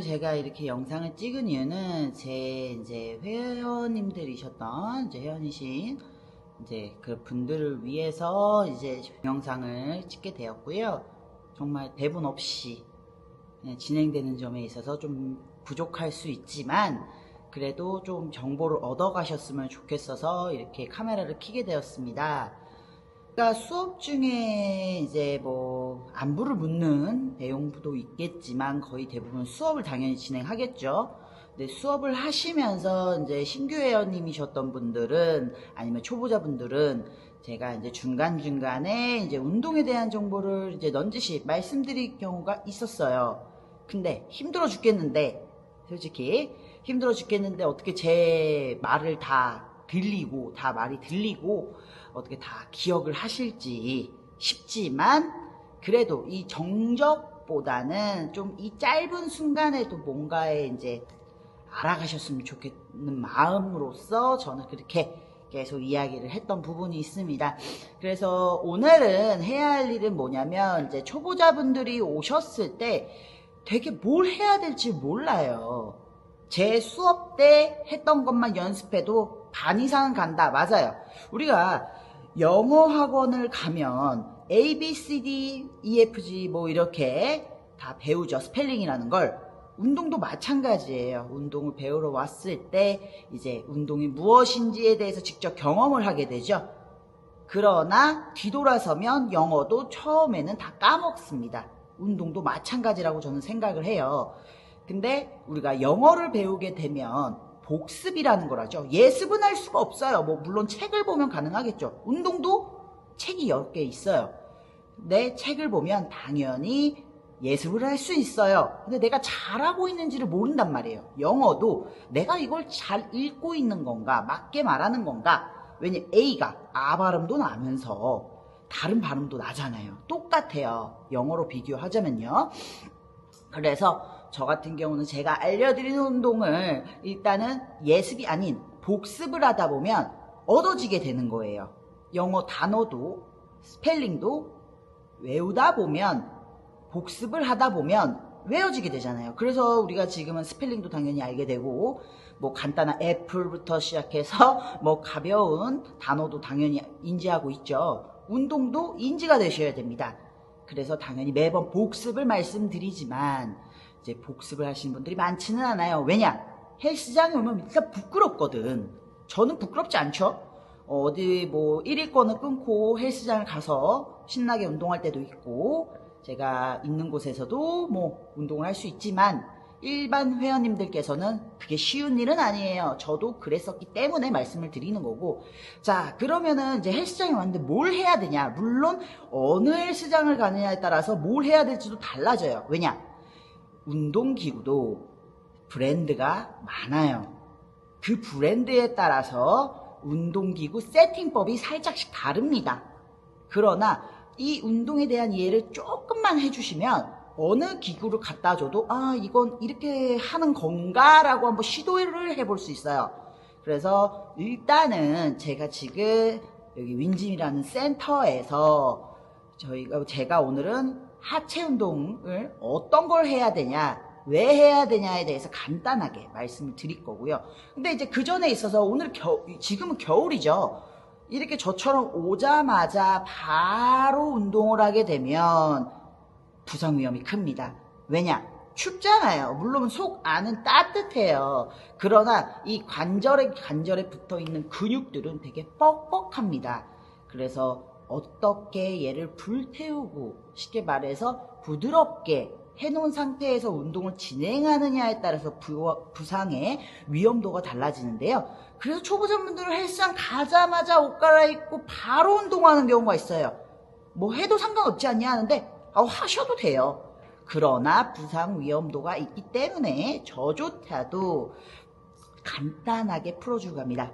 제가 이렇게 영상을 찍은 이유는 제 이제 회원님들이셨던 이제 회원이신 이제 그 분들을 위해서 이제 영상을 찍게 되었고요. 정말 대본 없이 진행되는 점에 있어서 좀 부족할 수 있지만 그래도 좀 정보를 얻어 가셨으면 좋겠어서 이렇게 카메라를 켜게 되었습니다. 그러니까 수업 중에 이제 뭐 안부를 묻는 내용도 있겠지만 거의 대부분 수업을 당연히 진행하겠죠. 근데 수업을 하시면서 이제 신규 회원님이셨던 분들은 아니면 초보자분들은 제가 이제 중간중간에 이제 운동에 대한 정보를 이제 넌지시 말씀드릴 경우가 있었어요. 근데 힘들어 죽겠는데, 솔직히 힘들어 죽겠는데 어떻게 제 말을 말이 들리고 어떻게 다 기억을 하실지 싶지만 그래도 이 정적보다는 좀 이 짧은 순간에도 뭔가에 이제 알아가셨으면 좋겠는 마음으로서 저는 그렇게 계속 이야기를 했던 부분이 있습니다. 그래서 오늘은 해야 할 일은 뭐냐면 이제 초보자분들이 오셨을 때 되게 뭘 해야 될지 몰라요. 제 수업 때 했던 것만 연습해도 반 이상은 간다. 맞아요. 우리가 영어 학원을 가면 A, B, C, D, E, F, G 뭐 이렇게 다 배우죠. 스펠링이라는 걸. 운동도 마찬가지예요. 운동을 배우러 왔을 때 이제 운동이 무엇인지에 대해서 직접 경험을 하게 되죠. 그러나 뒤돌아서면 영어도 처음에는 다 까먹습니다. 운동도 마찬가지라고 저는 생각을 해요. 근데 우리가 영어를 배우게 되면 복습이라는 걸 하죠. 예습은 할 수가 없어요. 뭐 물론 책을 보면 가능하겠죠. 운동도 책이 10개 있어요. 근데 책을 보면 당연히 예습을 할 수 있어요. 근데 내가 잘하고 있는지를 모른단 말이에요. 영어도 내가 이걸 잘 읽고 있는 건가, 맞게 말하는 건가. 왜냐 A가 아 발음도 나면서 다른 발음도 나잖아요. 똑같아요. 영어로 비교하자면요. 그래서 저 같은 경우는 제가 알려드리는 운동을 일단은 예습이 아닌 복습을 하다 보면 얻어지게 되는 거예요. 영어 단어도 스펠링도 외우다 보면 복습을 하다 보면 외워지게 되잖아요. 그래서 우리가 지금은 스펠링도 당연히 알게 되고 뭐 간단한 애플부터 시작해서 뭐 가벼운 단어도 당연히 인지하고 있죠. 운동도 인지가 되셔야 됩니다. 그래서 당연히 매번 복습을 말씀드리지만 이제 복습을 하시는 분들이 많지는 않아요. 왜냐? 헬스장에 오면 일단 부끄럽거든. 저는 부끄럽지 않죠. 어디 뭐 1일권을 끊고 헬스장을 가서 신나게 운동할 때도 있고 제가 있는 곳에서도 뭐 운동을 할 수 있지만 일반 회원님들께서는 그게 쉬운 일은 아니에요. 저도 그랬었기 때문에 말씀을 드리는 거고. 자, 그러면은 이제 헬스장에 왔는데 뭘 해야 되냐? 물론 어느 헬스장을 가느냐에 따라서 뭘 해야 될지도 달라져요. 왜냐? 운동기구도 브랜드가 많아요. 그 브랜드에 따라서 운동기구 세팅법이 살짝씩 다릅니다. 그러나 이 운동에 대한 이해를 조금만 해주시면 어느 기구를 갖다 줘도 아 이건 이렇게 하는 건가 라고 한번 시도를 해볼 수 있어요. 그래서 일단은 제가 지금 여기 윈짐이라는 센터에서 제가 오늘은 하체 운동을 어떤 걸 해야 되냐 왜 해야 되냐에 대해서 간단하게 말씀을 드릴 거고요. 근데 이제 그 전에 있어서 지금은 겨울이죠. 이렇게 저처럼 오자마자 바로 운동을 하게 되면 부상 위험이 큽니다. 왜냐? 춥잖아요. 물론 속 안은 따뜻해요. 그러나 이 관절에 붙어 있는 근육들은 되게 뻑뻑합니다. 그래서 어떻게 얘를 불태우고 쉽게 말해서 부드럽게 해놓은 상태에서 운동을 진행하느냐에 따라서 부상의 위험도가 달라지는데요. 그래서 초보자분들은 헬스장 가자마자 옷 갈아입고 바로 운동하는 경우가 있어요. 뭐 해도 상관없지 않냐 하는데 하셔도 돼요. 그러나 부상 위험도가 있기 때문에 저조차도 간단하게 풀어주고 갑니다.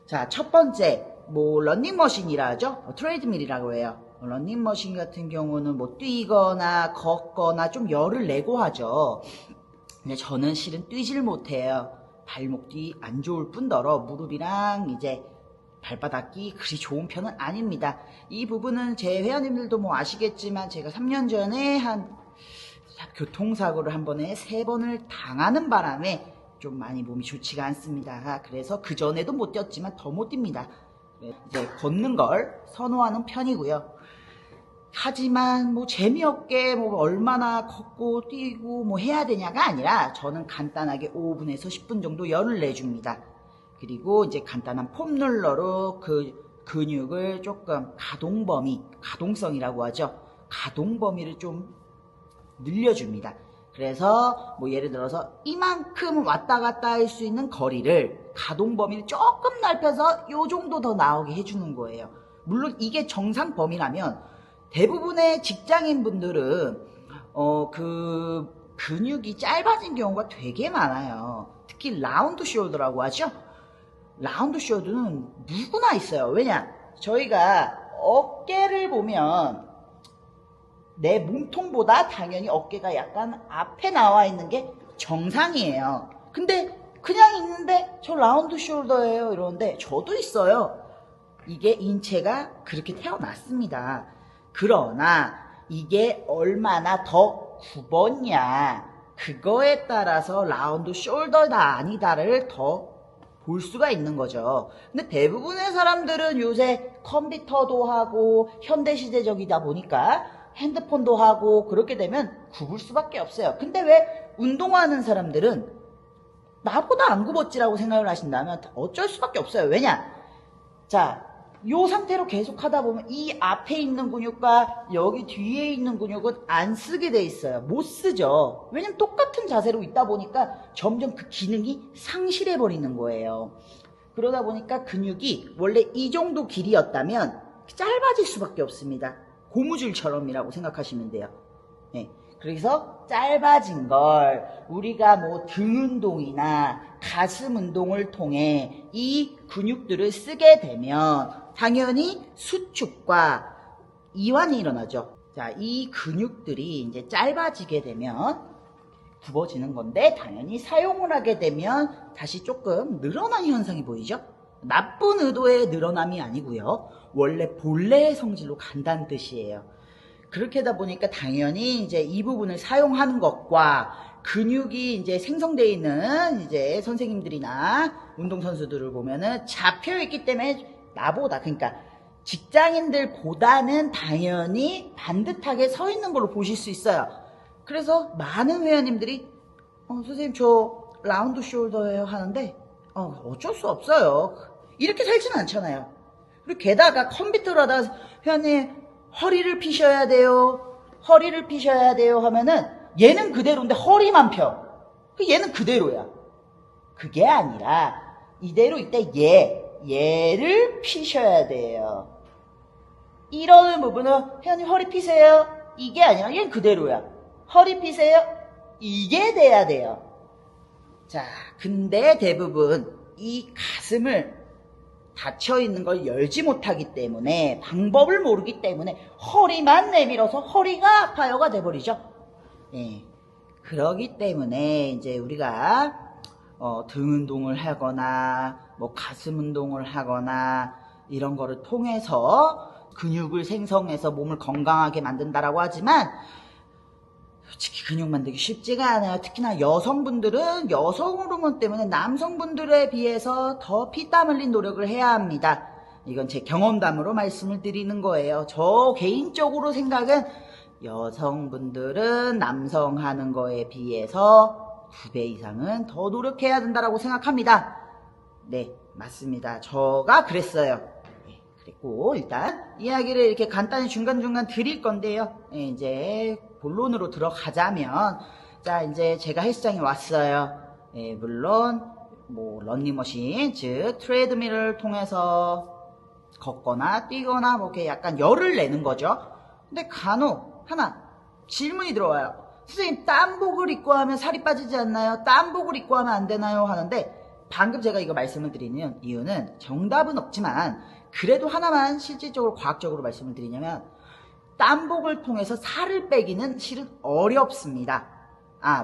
자, 첫 번째 뭐 러닝머신이라 하죠. 트레이드밀이라고 해요. 러닝머신 같은 경우는 뭐 뛰거나 걷거나 좀 열을 내고 하죠. 근데 저는 실은 뛰질 못해요. 발목 뒤 안 좋을 뿐더러 무릎이랑 이제 발바닥이 그리 좋은 편은 아닙니다. 이 부분은 제 회원님들도 뭐 아시겠지만 제가 3년 전에 한 교통사고를 한 번에 3번을 당하는 바람에 좀 많이 몸이 좋지가 않습니다. 그래서 그전에도 못 뛰었지만 더 못 뜁니다. 이제 걷는 걸 선호하는 편이고요. 하지만 뭐 재미없게 뭐 얼마나 걷고 뛰고 뭐 해야 되냐가 아니라 저는 간단하게 5분에서 10분 정도 열을 내줍니다. 그리고 이제 간단한 폼롤러로 그 근육을 조금 가동성이라고 하죠. 가동 범위를 좀 늘려줍니다. 그래서 뭐 예를 들어서 이만큼 왔다 갔다 할 수 있는 거리를 가동 범위를 조금 넓혀서 요 정도 더 나오게 해주는 거예요. 물론 이게 정상 범위라면 대부분의 직장인 분들은 그 근육이 짧아진 경우가 되게 많아요. 특히 라운드 숄더라고 하죠. 라운드 숄더는 누구나 있어요. 왜냐? 저희가 어깨를 보면 내 몸통보다 당연히 어깨가 약간 앞에 나와 있는 게 정상이에요. 근데 그냥 있는데 저 라운드 숄더예요 이러는데 저도 있어요. 이게 인체가 그렇게 태어났습니다. 그러나 이게 얼마나 더 굽었냐 그거에 따라서 라운드 숄더다 아니다를 더 볼 수가 있는 거죠. 근데 대부분의 사람들은 요새 컴퓨터도 하고 현대시대적이다 보니까 핸드폰도 하고 그렇게 되면 굽을 수밖에 없어요. 근데 왜 운동하는 사람들은 나보다 안 굽었지라고 생각을 하신다면 어쩔 수밖에 없어요. 왜냐? 자, 요 상태로 계속 하다 보면 이 앞에 있는 근육과 여기 뒤에 있는 근육은 안 쓰게 돼 있어요. 못 쓰죠. 왜냐면 똑같은 자세로 있다 보니까 점점 그 기능이 상실해 버리는 거예요. 그러다 보니까 근육이 원래 이 정도 길이였다면 짧아질 수밖에 없습니다. 고무줄처럼이라고 생각하시면 돼요. 네. 그래서 짧아진 걸 우리가 뭐 등 운동이나 가슴 운동을 통해 이 근육들을 쓰게 되면 당연히 수축과 이완이 일어나죠. 자, 이 근육들이 이제 짧아지게 되면 굽어지는 건데 당연히 사용을 하게 되면 다시 조금 늘어나는 현상이 보이죠. 나쁜 의도의 늘어남이 아니고요. 원래 본래의 성질로 간다는 뜻이에요. 그렇게 하다 보니까 당연히 이제 이 부분을 사용하는 것과 근육이 이제 생성되어 있는 이제 선생님들이나 운동선수들을 보면은 잡혀있기 때문에 나보다, 그러니까 직장인들보다는 당연히 반듯하게 서 있는 걸로 보실 수 있어요. 그래서 많은 회원님들이 선생님 저 라운드 숄더예요 하는데 어쩔 수 없어요. 이렇게 살지는 않잖아요. 그리고 게다가 컴퓨터로 하다가 회원님 허리를 피셔야 돼요. 허리를 피셔야 돼요 하면은 얘는 그대로인데 허리만 펴. 얘는 그대로야. 그게 아니라 이대로 이때 얘를 피셔야 돼요. 이러는 부분은 회원님 허리 피세요. 이게 아니라 얘는 그대로야. 허리 피세요. 이게 돼야 돼요. 자, 근데 대부분 이 가슴을 닫혀있는 걸 열지 못하기 때문에 방법을 모르기 때문에 허리만 내밀어서 허리가 아파요가 돼버리죠. 예. 그러기 때문에 이제 우리가 등 운동을 하거나 뭐 가슴 운동을 하거나 이런 거를 통해서 근육을 생성해서 몸을 건강하게 만든다라고 하지만 솔직히 근육 만들기 쉽지가 않아요. 특히나 여성분들은 여성 호르몬 때문에 남성분들에 비해서 더 피땀 흘린 노력을 해야 합니다. 이건 제 경험담으로 말씀을 드리는 거예요. 저 개인적으로 생각은 여성분들은 남성 하는 거에 비해서 2배 이상은 더 노력해야 된다고 생각합니다. 네, 맞습니다. 저가 그랬어요. 네, 그랬고 일단 이야기를 이렇게 간단히 중간중간 드릴 건데요. 네, 이제 본론으로 들어가자면 자 이제 제가 헬스장에 왔어요. 네, 물론 뭐 런닝머신 즉 트레드밀을 통해서 걷거나 뛰거나 뭐 이렇게 약간 열을 내는 거죠. 근데 간혹 하나 질문이 들어와요. 선생님 땀복을 입고 하면 살이 빠지지 않나요? 땀복을 입고 하면 안 되나요? 하는데 방금 제가 이거 말씀을 드리는 이유는 정답은 없지만 그래도 하나만 실질적으로 과학적으로 말씀을 드리냐면 땀복을 통해서 살을 빼기는 실은 어렵습니다.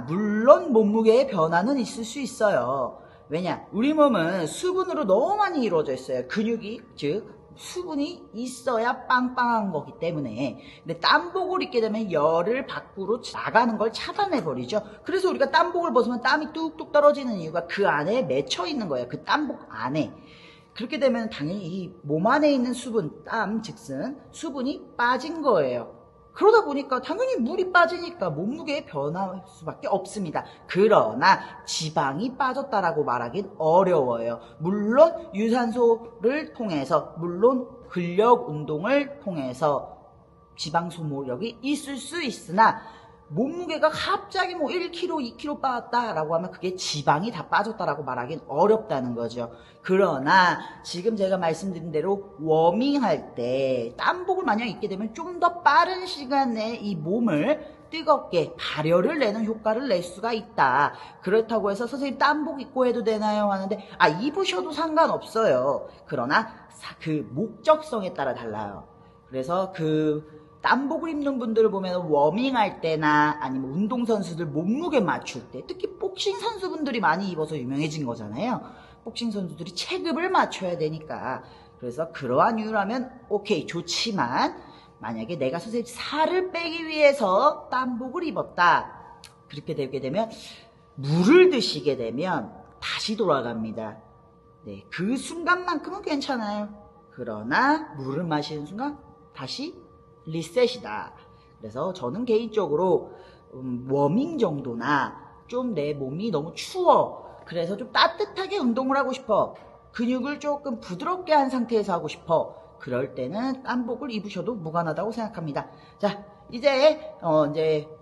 물론 몸무게의 변화는 있을 수 있어요. 왜냐? 우리 몸은 수분으로 너무 많이 이루어져 있어요. 근육이, 즉 수분이 있어야 빵빵한 거기 때문에. 근데 땀복을 입게 되면 열을 밖으로 나가는 걸 차단해 버리죠. 그래서 우리가 땀복을 벗으면 땀이 뚝뚝 떨어지는 이유가 그 안에 맺혀 있는 거예요. 그 땀복 안에. 그렇게 되면 당연히 이 몸 안에 있는 수분, 땀 즉슨 수분이 빠진 거예요. 그러다 보니까 당연히 물이 빠지니까 몸무게에 변할 수밖에 없습니다. 그러나 지방이 빠졌다라고 말하긴 어려워요. 물론 유산소를 통해서, 물론 근력 운동을 통해서 지방 소모력이 있을 수 있으나 몸무게가 갑자기 뭐 1kg, 2kg 빠졌다라고 하면 그게 지방이 다 빠졌다라고 말하긴 어렵다는 거죠. 그러나 지금 제가 말씀드린 대로 워밍할 때 땀복을 만약 입게 되면 좀 더 빠른 시간에 이 몸을 뜨겁게 발열을 내는 효과를 낼 수가 있다. 그렇다고 해서 선생님 땀복 입고 해도 되나요? 하는데 입으셔도 상관없어요. 그러나 그 목적성에 따라 달라요. 그래서 그 땀복을 입는 분들을 보면 워밍할 때나 아니면 운동선수들 몸무게 맞출 때, 특히 복싱 선수분들이 많이 입어서 유명해진 거잖아요. 복싱 선수들이 체급을 맞춰야 되니까. 그래서 그러한 이유라면 오케이 좋지만 만약에 내가 선생님 살을 빼기 위해서 땀복을 입었다. 그렇게 되게 되면 물을 드시게 되면 다시 돌아갑니다. 네, 그 순간만큼은 괜찮아요. 그러나 물을 마시는 순간 다시 리셋이다. 그래서 저는 개인적으로 워밍 정도나 좀 내 몸이 너무 추워. 그래서 좀 따뜻하게 운동을 하고 싶어. 근육을 조금 부드럽게 한 상태에서 하고 싶어. 그럴 때는 땀복을 입으셔도 무관하다고 생각합니다. 자, 이제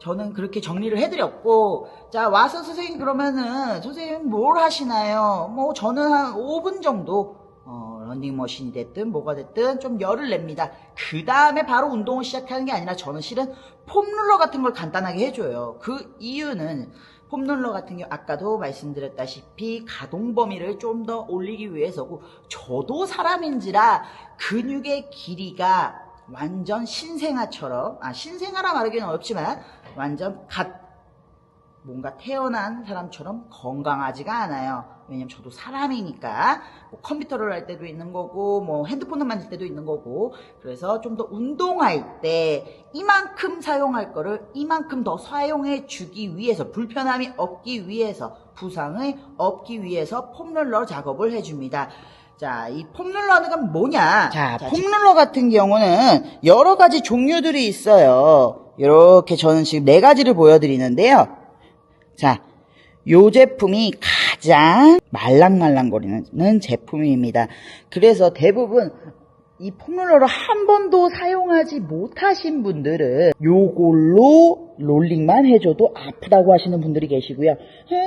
저는 그렇게 정리를 해드렸고, 자, 와서 선생님 그러면은 선생님 뭘 하시나요? 뭐 저는 한 5분 정도 러닝머신이 됐든 뭐가 됐든 좀 열을 냅니다. 그 다음에 바로 운동을 시작하는 게 아니라 저는 실은 폼롤러 같은 걸 간단하게 해줘요. 그 이유는 폼롤러 같은 경우 아까도 말씀드렸다시피 가동 범위를 좀 더 올리기 위해서고, 저도 사람인지라 근육의 길이가 완전 신생아처럼, 신생아라 말하기는 어렵지만 완전 뭔가 태어난 사람처럼 건강하지가 않아요. 왜냐면 저도 사람이니까 뭐 컴퓨터를 할 때도 있는 거고 뭐 핸드폰을 만질 때도 있는 거고, 그래서 좀 더 운동할 때 이만큼 사용할 거를 이만큼 더 사용해 주기 위해서, 불편함이 없기 위해서, 부상을 없기 위해서 폼롤러 작업을 해줍니다. 자, 이 폼롤러는 뭐냐? 자, 폼롤러 같은 경우는 여러 가지 종류들이 있어요. 이렇게 저는 지금 4가지를 보여드리는데요. 자, 요 제품이 가장 말랑말랑거리는 제품입니다. 그래서 대부분 이 폼롤러를 한 번도 사용하지 못하신 분들은 요걸로 롤링만 해줘도 아프다고 하시는 분들이 계시고요.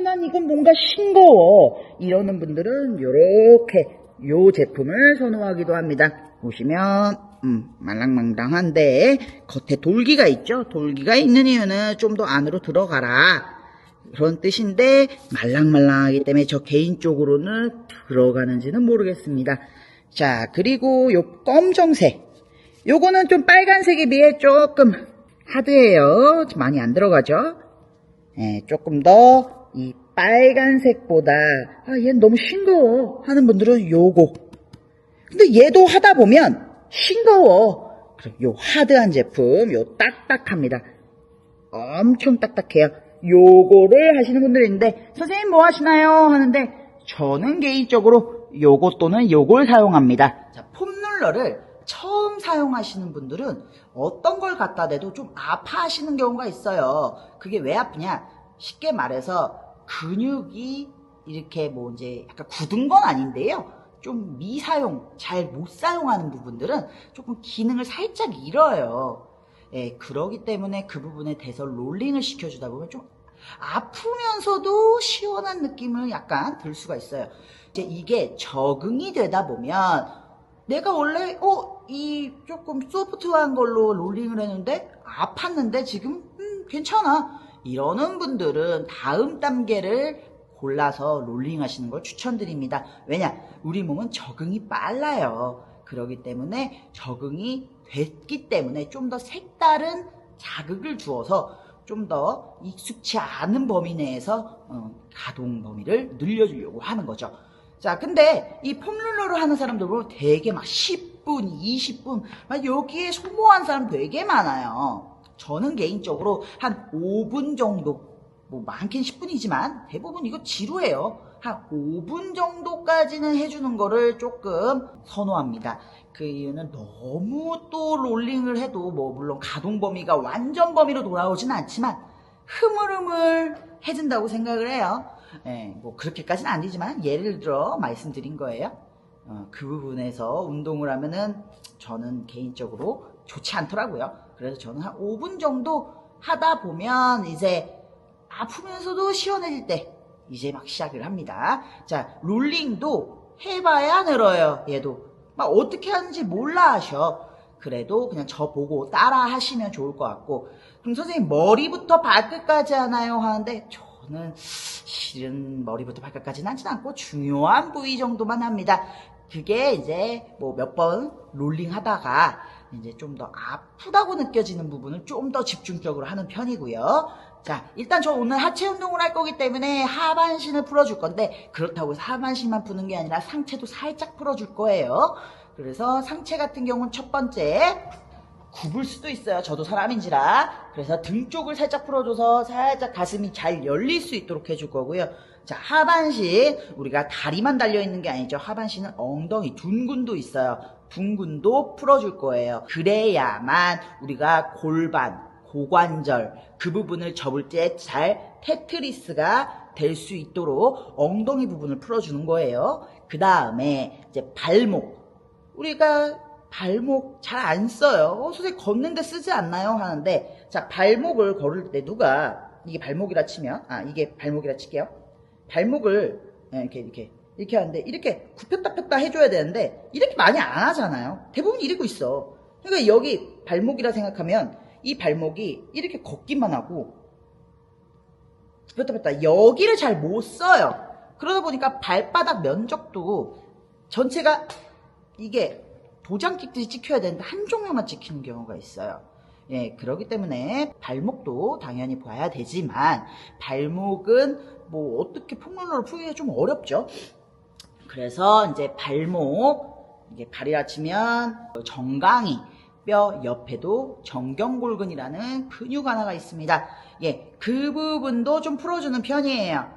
난 이건 뭔가 싱거워 이러는 분들은 요렇게 요 제품을 선호하기도 합니다. 보시면 말랑말랑한데 겉에 돌기가 있죠. 돌기가 있는 이유는 좀 더 안으로 들어가라 그런 뜻인데, 말랑말랑하기 때문에 저 개인적으로는 들어가는지는 모르겠습니다. 자, 그리고 요 검정색, 요거는 좀 빨간색에 비해 조금 하드해요. 많이 안 들어가죠. 네, 조금 더 이 빨간색보다 얘는 너무 싱거워 하는 분들은 요거. 근데 얘도 하다 보면 싱거워. 그럼 요 하드한 제품, 요 딱딱합니다. 엄청 딱딱해요. 요거를 하시는 분들이 있는데, 선생님 뭐 하시나요? 하는데 저는 개인적으로 요거 또는 요걸 사용합니다. 자, 폼롤러를 처음 사용하시는 분들은 어떤 걸 갖다 대도 좀 아파하시는 경우가 있어요. 그게 왜 아프냐? 쉽게 말해서 근육이 이렇게 뭐 이제 약간 굳은 건 아닌데요. 좀 미사용, 잘 못 사용하는 부분들은 조금 기능을 살짝 잃어요. 예, 그러기 때문에 그 부분에 대해서 롤링을 시켜주다 보면 좀 아프면서도 시원한 느낌을 약간 들 수가 있어요. 이제 이게 적응이 되다 보면 내가 원래 이 조금 소프트한 걸로 롤링을 했는데 아팠는데 지금 괜찮아 이러는 분들은 다음 단계를 골라서 롤링 하시는 걸 추천드립니다. 왜냐? 우리 몸은 적응이 빨라요. 그렇기 때문에 적응이 됐기 때문에 좀 더 색다른 자극을 주어서 좀 더 익숙치 않은 범위 내에서 가동 범위를 늘려주려고 하는 거죠. 자, 근데 이 폼롤러를 하는 사람들 보면 되게 막 10, 10분, 20분 여기에 소모한 사람 되게 많아요. 저는 개인적으로 한 5분 정도, 뭐 많긴 10분이지만 대부분 이거 지루해요. 한 5분 정도까지는 해주는 거를 조금 선호합니다. 그 이유는 너무 또 롤링을 해도 뭐 물론 가동 범위가 완전 범위로 돌아오진 않지만 흐물흐물해진다고 생각을 해요. 예, 뭐 그렇게까지는 아니지만 예를 들어 말씀드린 거예요. 그 부분에서 운동을 하면은 저는 개인적으로 좋지 않더라고요. 그래서 저는 한 5분 정도 하다 보면 이제 아프면서도 시원해질 때 이제 막 시작을 합니다. 자, 롤링도 해봐야 늘어요. 얘도 막 어떻게 하는지 몰라 하셔. 그래도 그냥 저 보고 따라 하시면 좋을 것 같고, 그럼 선생님 머리부터 발끝까지 하나요? 하는데 저는 실은 머리부터 발끝까지는 하진 않고 중요한 부위 정도만 합니다. 그게 이제 뭐 몇 번 롤링 하다가 이제 좀 더 아프다고 느껴지는 부분은 좀 더 집중적으로 하는 편이고요. 자, 일단 저 오늘 하체 운동을 할 거기 때문에 하반신을 풀어줄 건데, 그렇다고 해서 하반신만 푸는 게 아니라 상체도 살짝 풀어줄 거예요. 그래서 상체 같은 경우는 첫 번째 굽을 수도 있어요. 저도 사람인지라. 그래서 등 쪽을 살짝 풀어줘서 살짝 가슴이 잘 열릴 수 있도록 해줄 거고요. 자, 하반신, 우리가 다리만 달려있는 게 아니죠. 하반신은 엉덩이, 둔근도 있어요. 둔근도 풀어줄 거예요. 그래야만 우리가 골반, 고관절, 그 부분을 접을 때 잘 테트리스가 될 수 있도록 엉덩이 부분을 풀어주는 거예요. 그 다음에 이제 발목. 우리가 발목 잘 안 써요. 선생님 걷는데 쓰지 않나요? 하는데, 자, 발목을 걸을 때 누가, 이게 발목이라 치면, 이게 발목이라 칠게요. 발목을 이렇게 하는데, 이렇게 굽혔다 폈다 해줘야 되는데, 이렇게 많이 안 하잖아요. 대부분 이러고 있어. 그러니까 여기 발목이라 생각하면, 이 발목이 이렇게 걷기만 하고, 굽혔다 폈다, 여기를 잘 못 써요. 그러다 보니까 발바닥 면적도 전체가 이게 도장 찍듯이 찍혀야 되는데 한쪽면만 찍히는 경우가 있어요. 예, 그렇기 때문에 발목도 당연히 봐야 되지만 발목은 뭐 어떻게 폭렬로를 풀기가 좀 어렵죠. 그래서 이제 발목, 이게 발이라 치면 정강이 뼈 옆에도 정경골근이라는 근육 하나가 있습니다. 예, 그 부분도 좀 풀어주는 편이에요.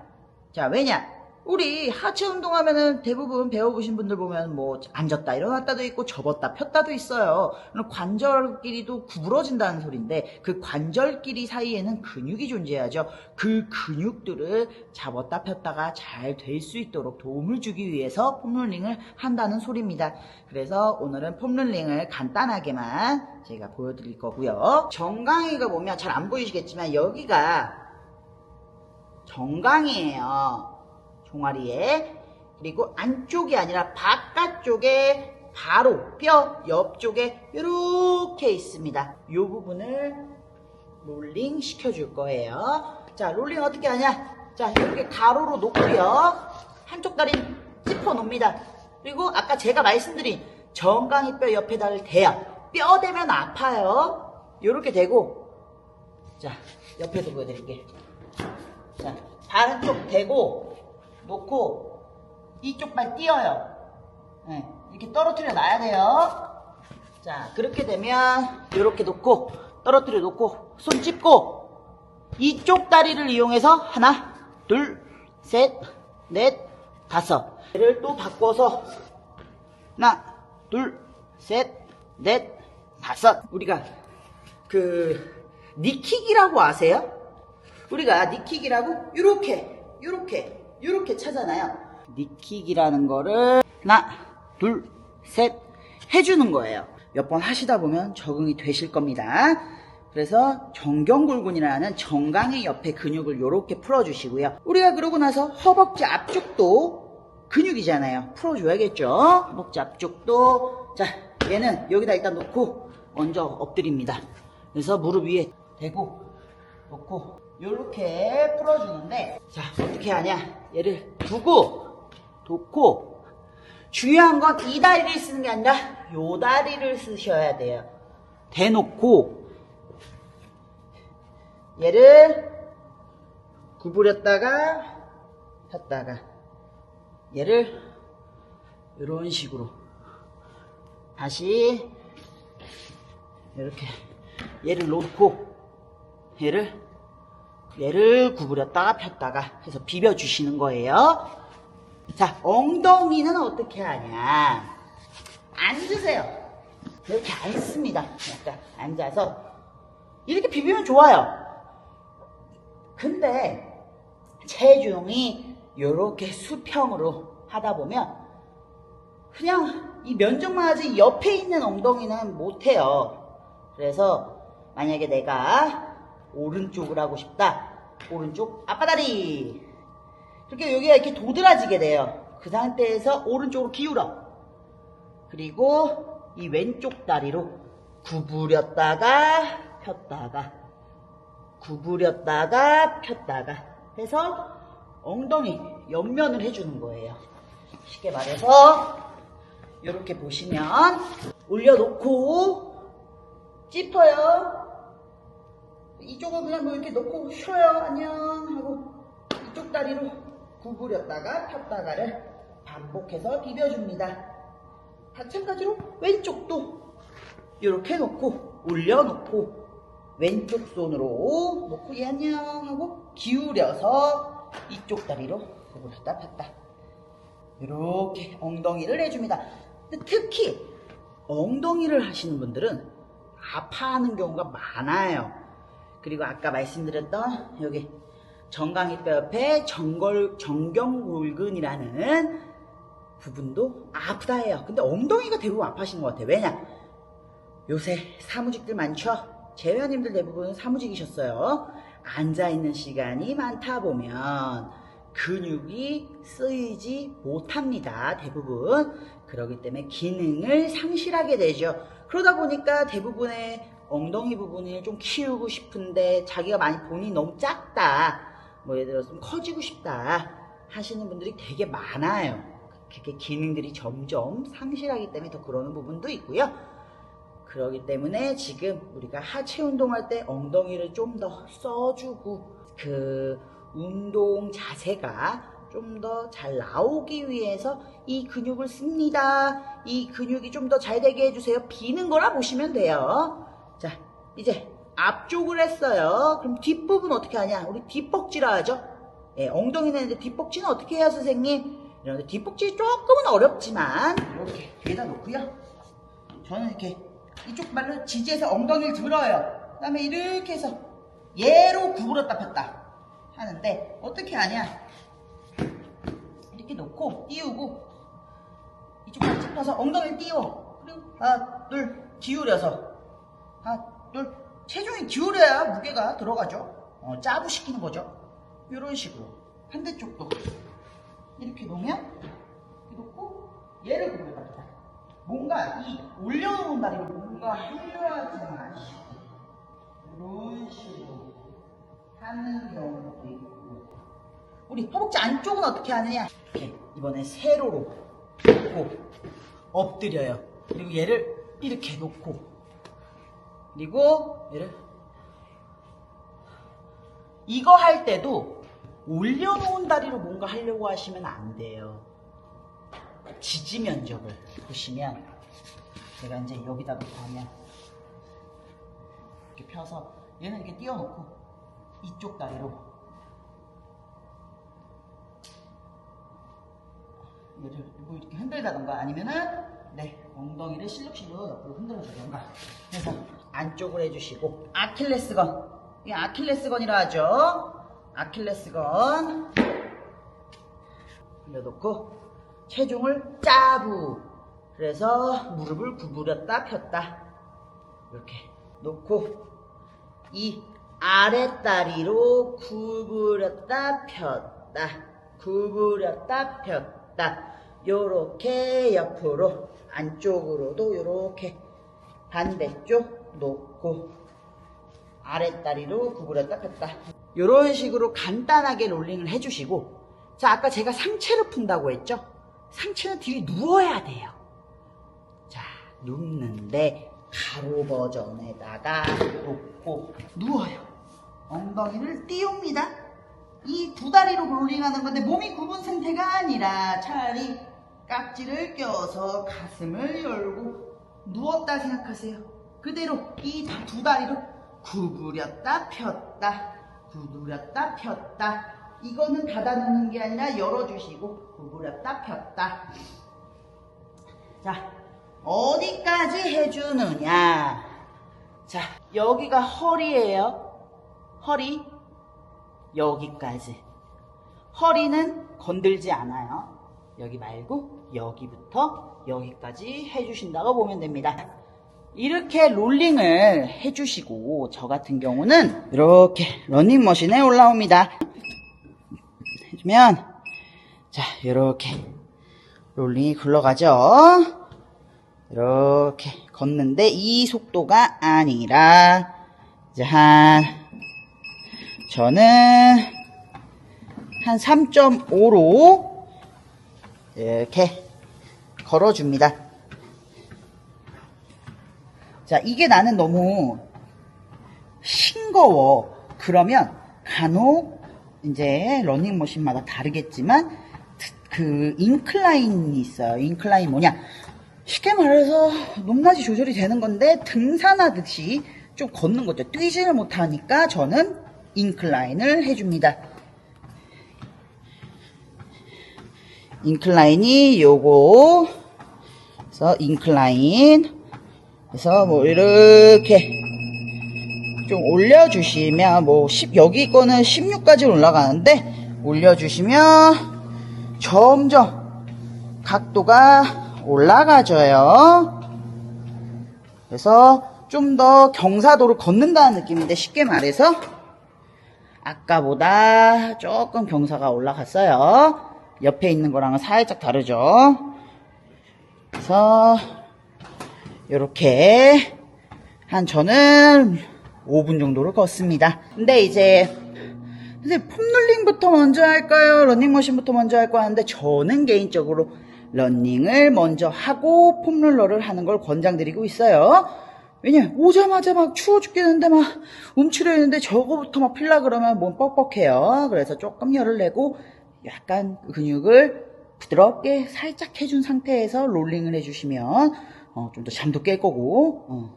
자, 왜냐? 우리 하체 운동하면은 대부분 배워보신 분들 보면 뭐 앉았다 일어났다도 있고 접었다 폈다도 있어요. 관절끼리도 구부러진다는 소리인데 그 관절끼리 사이에는 근육이 존재하죠. 그 근육들을 잡았다 폈다가 잘 될 수 있도록 도움을 주기 위해서 폼롤링을 한다는 소리입니다. 그래서 오늘은 폼롤링을 간단하게만 제가 보여드릴 거고요. 정강이가 보면 잘 안 보이시겠지만 여기가 정강이에요. 종아리에. 그리고 안쪽이 아니라 바깥쪽에 바로 뼈 옆쪽에 이렇게 있습니다. 이 부분을 롤링 시켜줄 거예요. 자, 롤링 어떻게 하냐? 자, 이렇게 가로로 놓고요. 한쪽 다리 짚어 놓습니다. 그리고 아까 제가 말씀드린 정강이 뼈 옆에다를 대야 뼈 대면 아파요. 이렇게 대고, 자, 옆에서 보여드릴게요. 자, 발 한쪽 대고 놓고 이쪽 발 띄어요. 네, 이렇게 떨어뜨려 놔야 돼요. 자, 그렇게 되면 이렇게 놓고 떨어뜨려 놓고 손 찝고 이쪽 다리를 이용해서 하나, 둘, 셋, 넷, 다섯. 얘를 또 바꿔서 하나, 둘, 셋, 넷, 다섯. 우리가 니킥이라고 아세요? 우리가 니킥이라고 이렇게 차잖아요. 니킥이라는 거를 하나, 둘, 셋 해주는 거예요. 몇 번 하시다 보면 적응이 되실 겁니다. 그래서 정경골근이라는 정강이 옆에 근육을 이렇게 풀어주시고요. 우리가 그러고 나서 허벅지 앞쪽도 근육이잖아요. 풀어줘야겠죠. 허벅지 앞쪽도. 자, 얘는 여기다 일단 놓고 먼저 엎드립니다. 그래서 무릎 위에 대고 놓고 이렇게 풀어주는데, 자, 어떻게 하냐? 얘를 두고 놓고, 중요한 건 이 다리를 쓰는 게 아니라 요 다리를 쓰셔야 돼요. 대놓고 얘를 구부렸다가 폈다가 얘를 이런 식으로 다시 이렇게 얘를 놓고 얘를 구부렸다가 폈다가 해서 비벼주시는 거예요. 자, 엉덩이는 어떻게 하냐. 앉으세요. 이렇게 앉습니다. 약간 앉아서 이렇게 비비면 좋아요. 근데 체중이 이렇게 수평으로 하다 보면 그냥 이 면적만 하지 옆에 있는 엉덩이는 못해요. 그래서 만약에 내가 오른쪽을 하고 싶다. 오른쪽 앞바다리. 이렇게 여기가 이렇게 도드라지게 돼요. 그 상태에서 오른쪽으로 기울어. 그리고 이 왼쪽 다리로 구부렸다가 폈다가 구부렸다가 폈다가 해서 엉덩이 옆면을 해주는 거예요. 쉽게 말해서 이렇게 보시면 올려놓고 찝어요. 이쪽은 그냥 뭐 이렇게 놓고 쉬어요. 안녕 하고 이쪽 다리로 구부렸다가 폈다가를 반복해서 비벼줍니다. 마찬가지로 왼쪽도 이렇게 놓고 올려놓고 왼쪽 손으로 놓고 예 안녕 하고 기울여서 이쪽 다리로 구부렸다 폈다. 이렇게 엉덩이를 해줍니다. 근데 특히 엉덩이를 하시는 분들은 아파하는 경우가 많아요. 그리고 아까 말씀드렸던 여기 정강이뼈 옆에 정경골근이라는 부분도 아프다 해요. 근데 엉덩이가 대부분 아파하시는 것 같아요. 왜냐? 요새 사무직들 많죠? 제 회원님들 대부분 사무직이셨어요. 앉아있는 시간이 많다 보면 근육이 쓰이지 못합니다. 대부분. 그렇기 때문에 기능을 상실하게 되죠. 그러다 보니까 대부분의 엉덩이 부분을 좀 키우고 싶은데 자기가 많이 본인이 너무 작다. 뭐 예를 들어서 좀 커지고 싶다 하시는 분들이 되게 많아요. 그렇게 기능들이 점점 상실하기 때문에 더 그러는 부분도 있고요. 그렇기 때문에 지금 우리가 하체 운동할 때 엉덩이를 좀 더 써주고 그 운동 자세가 좀 더 잘 나오기 위해서 이 근육을 씁니다. 이 근육이 좀 더 잘 되게 해주세요. 비는 거라 보시면 돼요. 자, 이제 앞쪽을 했어요. 그럼 뒷부분 어떻게 하냐? 우리 뒷벅지라 하죠. 예, 엉덩이는 했는데 뒷벅지는 어떻게 해요, 선생님? 이런데 뒷벅지 조금은 어렵지만 이렇게 뒤에다 놓고요. 저는 이렇게 이쪽 발로 지지해서 엉덩이를 들어요. 그 다음에 이렇게 해서 얘로 구부렸다 폈다 하는데 어떻게 하냐? 이렇게 놓고 띄우고 이쪽으로 짚어서 엉덩이를 띄워. 그리고 하나 둘 기울여서 하나 둘 체중이 기울여야 무게가 들어가죠. 짜부시키는 거죠. 이런 식으로 반대쪽도 이렇게 놓으면 이렇게 놓고 얘를 구부렸다 폈다. 뭔가 이 올려놓은 다리를 뭔가 흘려하지만 이런 식으로 하는 경우도 있고 우리 허벅지 안쪽은 어떻게 하느냐 이렇게 이번에 세로로 놓고 엎드려요. 그리고 얘를 이렇게 놓고 그리고 얘를 이거 할 때도 올려놓은 다리로 뭔가 하려고 하시면 안 돼요. 지지 면적을 보시면 제가 이제 여기다 놓고 하면 이렇게 펴서 얘는 이렇게 띄워놓고 이쪽 다리로 얘를 뭐 이렇게 흔들다던가 아니면은 네 엉덩이를 실룩실룩 옆으로 흔들어주던가 해서 안쪽을 해주시고 아킬레스건 이게 아킬레스건이라 하죠. 아킬레스건 올려놓고 체중을 짜부 그래서 무릎을 구부렸다 폈다 이렇게 놓고 이 아랫다리로 구부렸다 폈다 구부렸다 폈다 요렇게 옆으로 안쪽으로도 요렇게 반대쪽 놓고 아랫다리로 구부렸다 폈다 요런 식으로 간단하게 롤링을 해주시고 자 아까 제가 상체를 푼다고 했죠? 상체는 뒤에 누워야 돼요. 자 눕는데 가로 버전에다가 놓고 누워요. 엉덩이를 띄웁니다. 이 두 다리로 롤링하는 건데 몸이 굽은 상태가 아니라 차라리 깍지를 껴서 가슴을 열고 누웠다 생각하세요. 그대로 이 두 다리를 구부렸다 폈다 구부렸다 폈다. 이거는 닫아놓는 게 아니라 열어주시고 구부렸다 폈다. 자, 어디까지 해주느냐. 자, 여기가 허리예요. 허리 여기까지. 허리는 건들지 않아요. 여기 말고 여기부터 여기까지 해주신다고 보면 됩니다. 이렇게 롤링을 해주시고 저 같은 경우는 이렇게 러닝머신에 올라옵니다. 해주면 자, 이렇게 롤링이 굴러가죠. 이렇게 걷는데 이 속도가 아니라 이제 저는 한 3.5로 이렇게 걸어줍니다. 자, 이게 나는 너무 싱거워. 그러면 간혹 이제 러닝머신마다 다르겠지만 그 인클라인이 있어요. 인클라인 뭐냐? 쉽게 말해서 높낮이 조절이 되는 건데 등산하듯이 좀 걷는 거죠. 뛰지를 못하니까 저는 인클라인을 해줍니다. 인클라인이 요거 그래서 인클라인 그래서 뭐 이렇게 좀 올려주시면 뭐 여기 거는 16까지 올라가는데 올려주시면 점점 각도가 올라가져요. 그래서 좀 더 경사도를 걷는다는 느낌인데 쉽게 말해서 아까보다 조금 경사가 올라갔어요. 옆에 있는 거랑은 살짝 다르죠. 그래서 이렇게 저는 5분 정도를 걷습니다. 근데 이제 폼롤링부터 먼저 할까요? 러닝머신부터 먼저 할까 하는데 저는 개인적으로 러닝을 먼저 하고 폼롤러를 하는 걸 권장드리고 있어요. 왜냐 오자마자 막 추워 죽겠는데 막 움츠려 있는데 저거부터 막 필라 그러면 몸 뻑뻑해요. 그래서 조금 열을 내고 약간 근육을 부드럽게 살짝 해준 상태에서 롤링을 해주시면 좀 더 잠도 깰 거고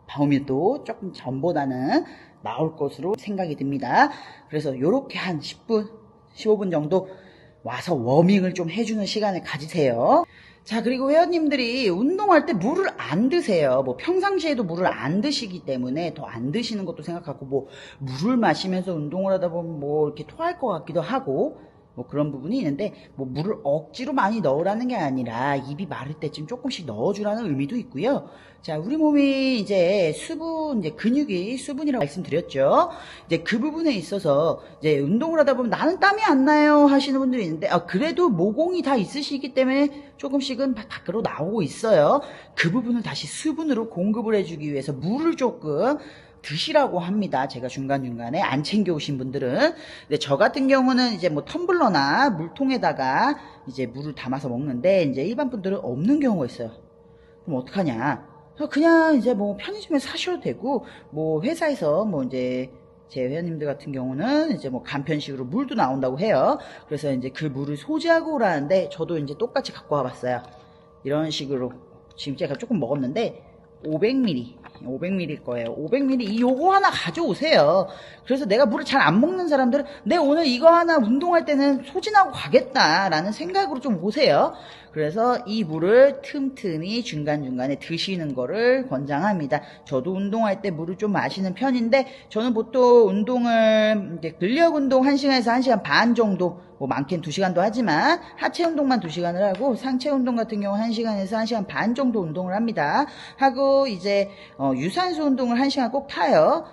밤에도 조금 전보다는 나올 것으로 생각이 듭니다. 그래서 이렇게 한 10분 15분 정도 와서 워밍을 좀 해주는 시간을 가지세요. 자, 그리고 회원님들이 운동할 때 물을 안 드세요. 뭐 평상시에도 물을 안 드시기 때문에 더 안 드시는 것도 생각하고 뭐 물을 마시면서 운동을 하다 보면 뭐 이렇게 토할 것 같기도 하고 뭐 그런 부분이 있는데 뭐 물을 억지로 많이 넣으라는 게 아니라 입이 마를 때쯤 조금씩 넣어주라는 의미도 있고요. 자, 우리 몸이 이제 수분, 이제 근육이 수분이라고 말씀드렸죠. 이제 그 부분에 있어서 이제 운동을 하다 보면 나는 땀이 안 나요 하시는 분들이 있는데 그래도 모공이 다 있으시기 때문에 조금씩은 밖으로 나오고 있어요. 그 부분을 다시 수분으로 공급을 해주기 위해서 물을 조금 드시라고 합니다. 제가 중간중간에 안 챙겨오신 분들은. 근데 저 같은 경우는 이제 뭐 텀블러나 물통에다가 이제 물을 담아서 먹는데 이제 일반 분들은 없는 경우가 있어요. 그럼 어떡하냐? 그냥 이제 뭐 편의점에서 사셔도 되고 뭐 회사에서 뭐 이제 제 회원님들 같은 경우는 이제 뭐 간편식으로 물도 나온다고 해요. 그래서 이제 그 물을 소지하고 오라는데 저도 이제 똑같이 갖고 와봤어요. 이런 식으로 지금 제가 조금 먹었는데 500ml 거예요. 500ml 요거 하나 가져오세요. 그래서 내가 물을 잘 안 먹는 사람들은 내 오늘 이거 하나 운동할 때는 소진하고 가겠다라는 생각으로 좀 오세요. 그래서 이 물을 틈틈이 중간중간에 드시는 거를 권장합니다. 저도 운동할 때 물을 좀 마시는 편인데 저는 보통 운동을 이제 근력 운동 1시간에서 1시간 반 정도 뭐 많게는 2시간도 하지만 하체 운동만 2시간을 하고 상체 운동 같은 경우 1시간에서 1시간 반 정도 운동을 합니다. 하고 이제 유산소 운동을 1시간 꼭 타요.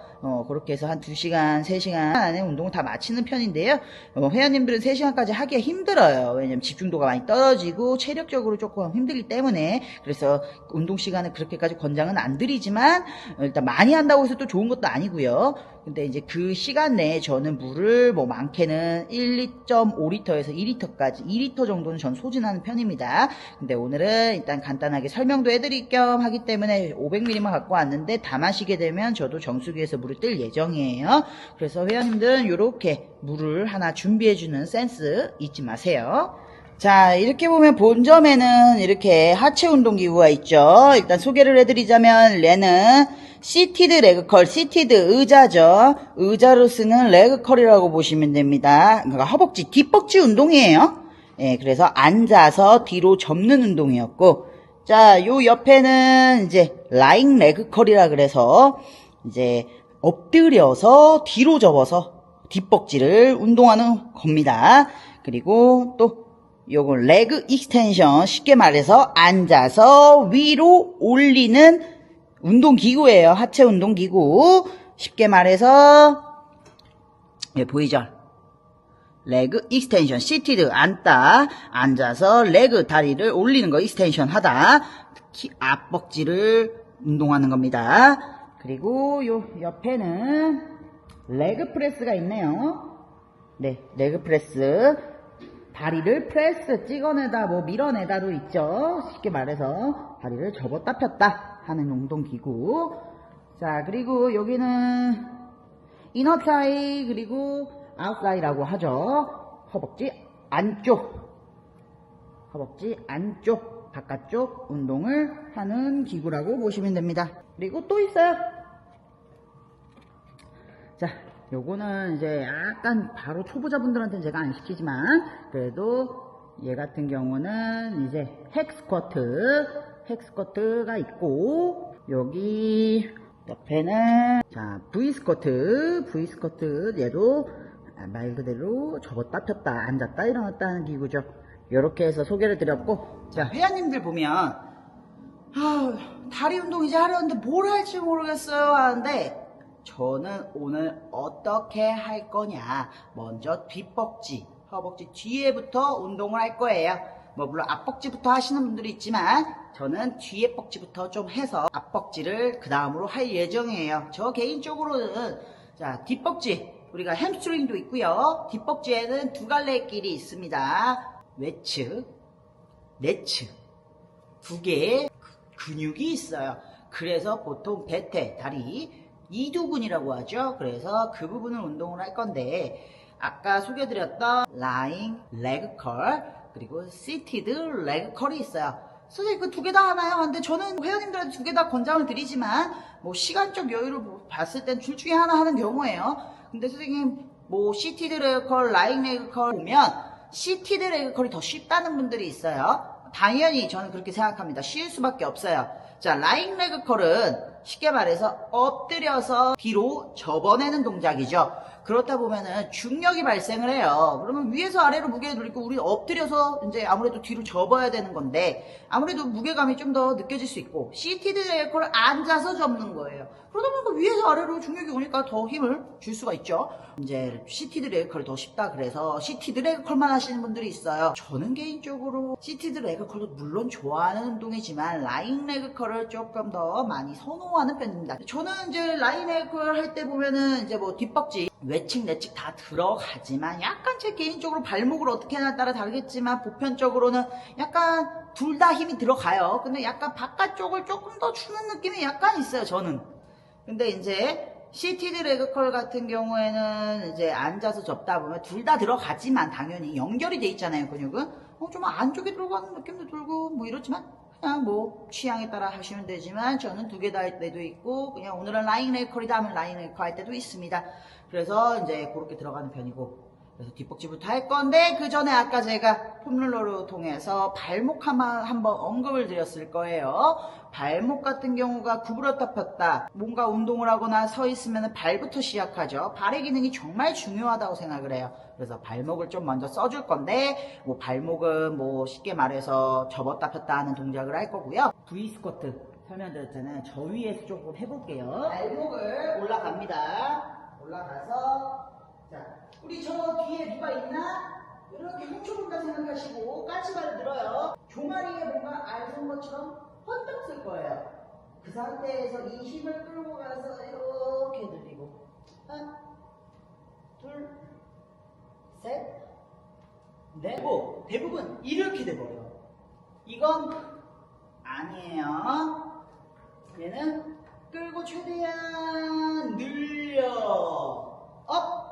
그렇게 해서 한 2시간, 3시간 안에 운동을 다 마치는 편인데요. 회원님들은 3시간까지 하기가 힘들어요. 왜냐면 집중도가 많이 떨어지고 체력적으로 조금 힘들기 때문에. 그래서 운동 시간을 그렇게까지 권장은 안 드리지만 일단 많이 한다고 해서 또 좋은 것도 아니고요. 근데 이제 그 시간 내에 저는 물을 뭐 많게는 1.5리터에서 2리터까지 2리터 정도는 전 소진하는 편입니다. 근데 오늘은 일단 간단하게 설명도 해드릴 겸 하기 때문에 500ml만 갖고 왔는데 다 마시게 되면 저도 정수기에서 물을 뜰 예정이에요. 그래서 회원님들은 이렇게 물을 하나 준비해주는 센스 잊지 마세요. 자, 이렇게 보면 본점에는 이렇게 하체 운동 기구가 있죠. 일단 소개를 해드리자면 얘는 시티드 레그컬, 시티드 의자죠. 의자로 쓰는 레그컬이라고 보시면 됩니다. 그러니까 허벅지, 뒷벅지 운동이에요. 예, 그래서 앉아서 뒤로 접는 운동이었고, 자, 요 옆에는 이제 라잉 레그컬이라 그래서 이제 엎드려서 뒤로 접어서 뒷벅지를 운동하는 겁니다. 그리고 또 요건 레그 익스텐션, 쉽게 말해서 앉아서 위로 올리는 운동기구예요. 하체 운동기구. 쉽게 말해서 예, 보이죠? 레그 익스텐션, 시티드 앉다, 앉아서 레그 다리를 올리는 거 익스텐션 하다, 특히 앞벅지를 운동하는 겁니다. 그리고 요 옆에는 레그 프레스가 있네요. 네, 레그 프레스. 다리를 프레스, 찍어내다, 뭐 밀어내다도 있죠. 쉽게 말해서 다리를 접었다 폈다 하는 운동기구. 자, 그리고 여기는 이너사이 그리고 아웃사이라고 하죠. 허벅지 안쪽, 바깥쪽 운동을 하는 기구라고 보시면 됩니다. 그리고 또 있어요. 자, 요거는 이제 약간 바로 초보자분들한테는 제가 안 시키지만 그래도 얘 같은 경우는 이제 핵스쿼트가 있고, 여기 옆에는 자 V스쿼트 얘도 말 그대로 접었다 폈다 앉았다 일어났다 하는 기구죠. 이렇게 해서 소개를 드렸고, 자 회원님들 보면 다리 운동 이제 하려는데 뭘 할지 모르겠어요 하는데, 저는 오늘 어떻게 할 거냐, 먼저 뒷벅지, 허벅지 뒤에부터 운동을 할 거예요. 뭐 물론 앞벅지부터 하시는 분들이 있지만 저는 뒤에 벅지부터 좀 해서 앞벅지를 그 다음으로 할 예정이에요. 저 개인적으로는 자 뒷벅지, 우리가 햄스트링도 있고요. 뒷벅지에는 두 갈래 길이 있습니다. 외측, 내측 두 개의 근육이 있어요. 그래서 보통 배태, 다리 이두근이라고 하죠. 그래서 그 부분을 운동을 할 건데, 아까 소개드렸던 라잉 레그 컬 그리고 시티드 레그 컬이 있어요. 선생님 그 두 개 다 하나요? 근데 저는 회원님들한테 두 개 다 권장을 드리지만 뭐 시간적 여유를 봤을 땐 둘 중에 하나 하는 경우예요. 근데 선생님 뭐 시티드 레그 컬, 라잉 레그 컬 보면 시티드 레그 컬이 더 쉽다는 분들이 있어요. 당연히 저는 그렇게 생각합니다. 쉬울 수밖에 없어요. 자, 라잉 레그 컬은 쉽게 말해서 엎드려서 뒤로 접어내는 동작이죠. 그렇다 보면은 중력이 발생을 해요. 그러면 위에서 아래로 무게를 돌리고 우리 엎드려서 이제 아무래도 뒤로 접어야 되는 건데, 아무래도 무게감이 좀 더 느껴질 수 있고, 시티드 레그 컬을 앉아서 접는 거예요. 그러다 보니까 위에서 아래로 중력이 오니까 더 힘을 줄 수가 있죠. 이제 시티드 레그 컬이 더 쉽다 그래서 시티드 레그 컬만 하시는 분들이 있어요. 저는 개인적으로 시티드 레그 컬도 물론 좋아하는 운동이지만 라잉 레그 컬을 조금 더 많이 선호하는 편입니다. 저는 이제 라잉 레그 컬 할 때 보면은 이제 뭐 뒷벅지, 외측, 내측 다 들어가지만 약간 제 개인적으로 발목을 어떻게 하냐에 따라 다르겠지만 보편적으로는 약간 둘 다 힘이 들어가요. 근데 약간 바깥쪽을 조금 더 주는 느낌이 약간 있어요, 저는. 근데 이제 시티드 레그 컬 같은 경우에는 이제 앉아서 접다 보면 둘 다 들어가지만 당연히 연결이 돼 있잖아요, 근육은. 좀 안쪽에 들어가는 느낌도 들고 뭐 이렇지만 그냥 뭐 취향에 따라 하시면 되지만, 저는 두 개 다 할 때도 있고 그냥 오늘은 라잉 레그 컬이다 하면 라잉 레그 컬 할 때도 있습니다. 그래서 이제 그렇게 들어가는 편이고, 그래서 뒷벅지부터 할 건데, 그 전에 아까 제가 폼롤러로 통해서 발목 한번 언급을 드렸을 거예요. 발목 같은 경우가 구부렸다 폈다, 뭔가 운동을 하거나 서 있으면 발부터 시작하죠. 발의 기능이 정말 중요하다고 생각을 해요. 그래서 발목을 좀 먼저 써줄 건데, 뭐 발목은 뭐 쉽게 말해서 접었다 폈다 하는 동작을 할 거고요. V 스쿼트 설명드렸잖아요. 저 위에서 조금 해볼게요. 발목을 올라가서, 자, 우리 저 뒤에 누가 있나? 이렇게 훔쳐본다 생각하시고 까치발을 들어요. 종아리에 뭔가 알선 것처럼 헛떡 쓸 거예요. 그 상태에서 이 힘을 끌고 가서 이렇게 늘리고, 하나, 둘, 셋, 넷. 대부분 이렇게 돼버려요. 이건 아니에요. 얘는 끌고 최대한 늘려, 업,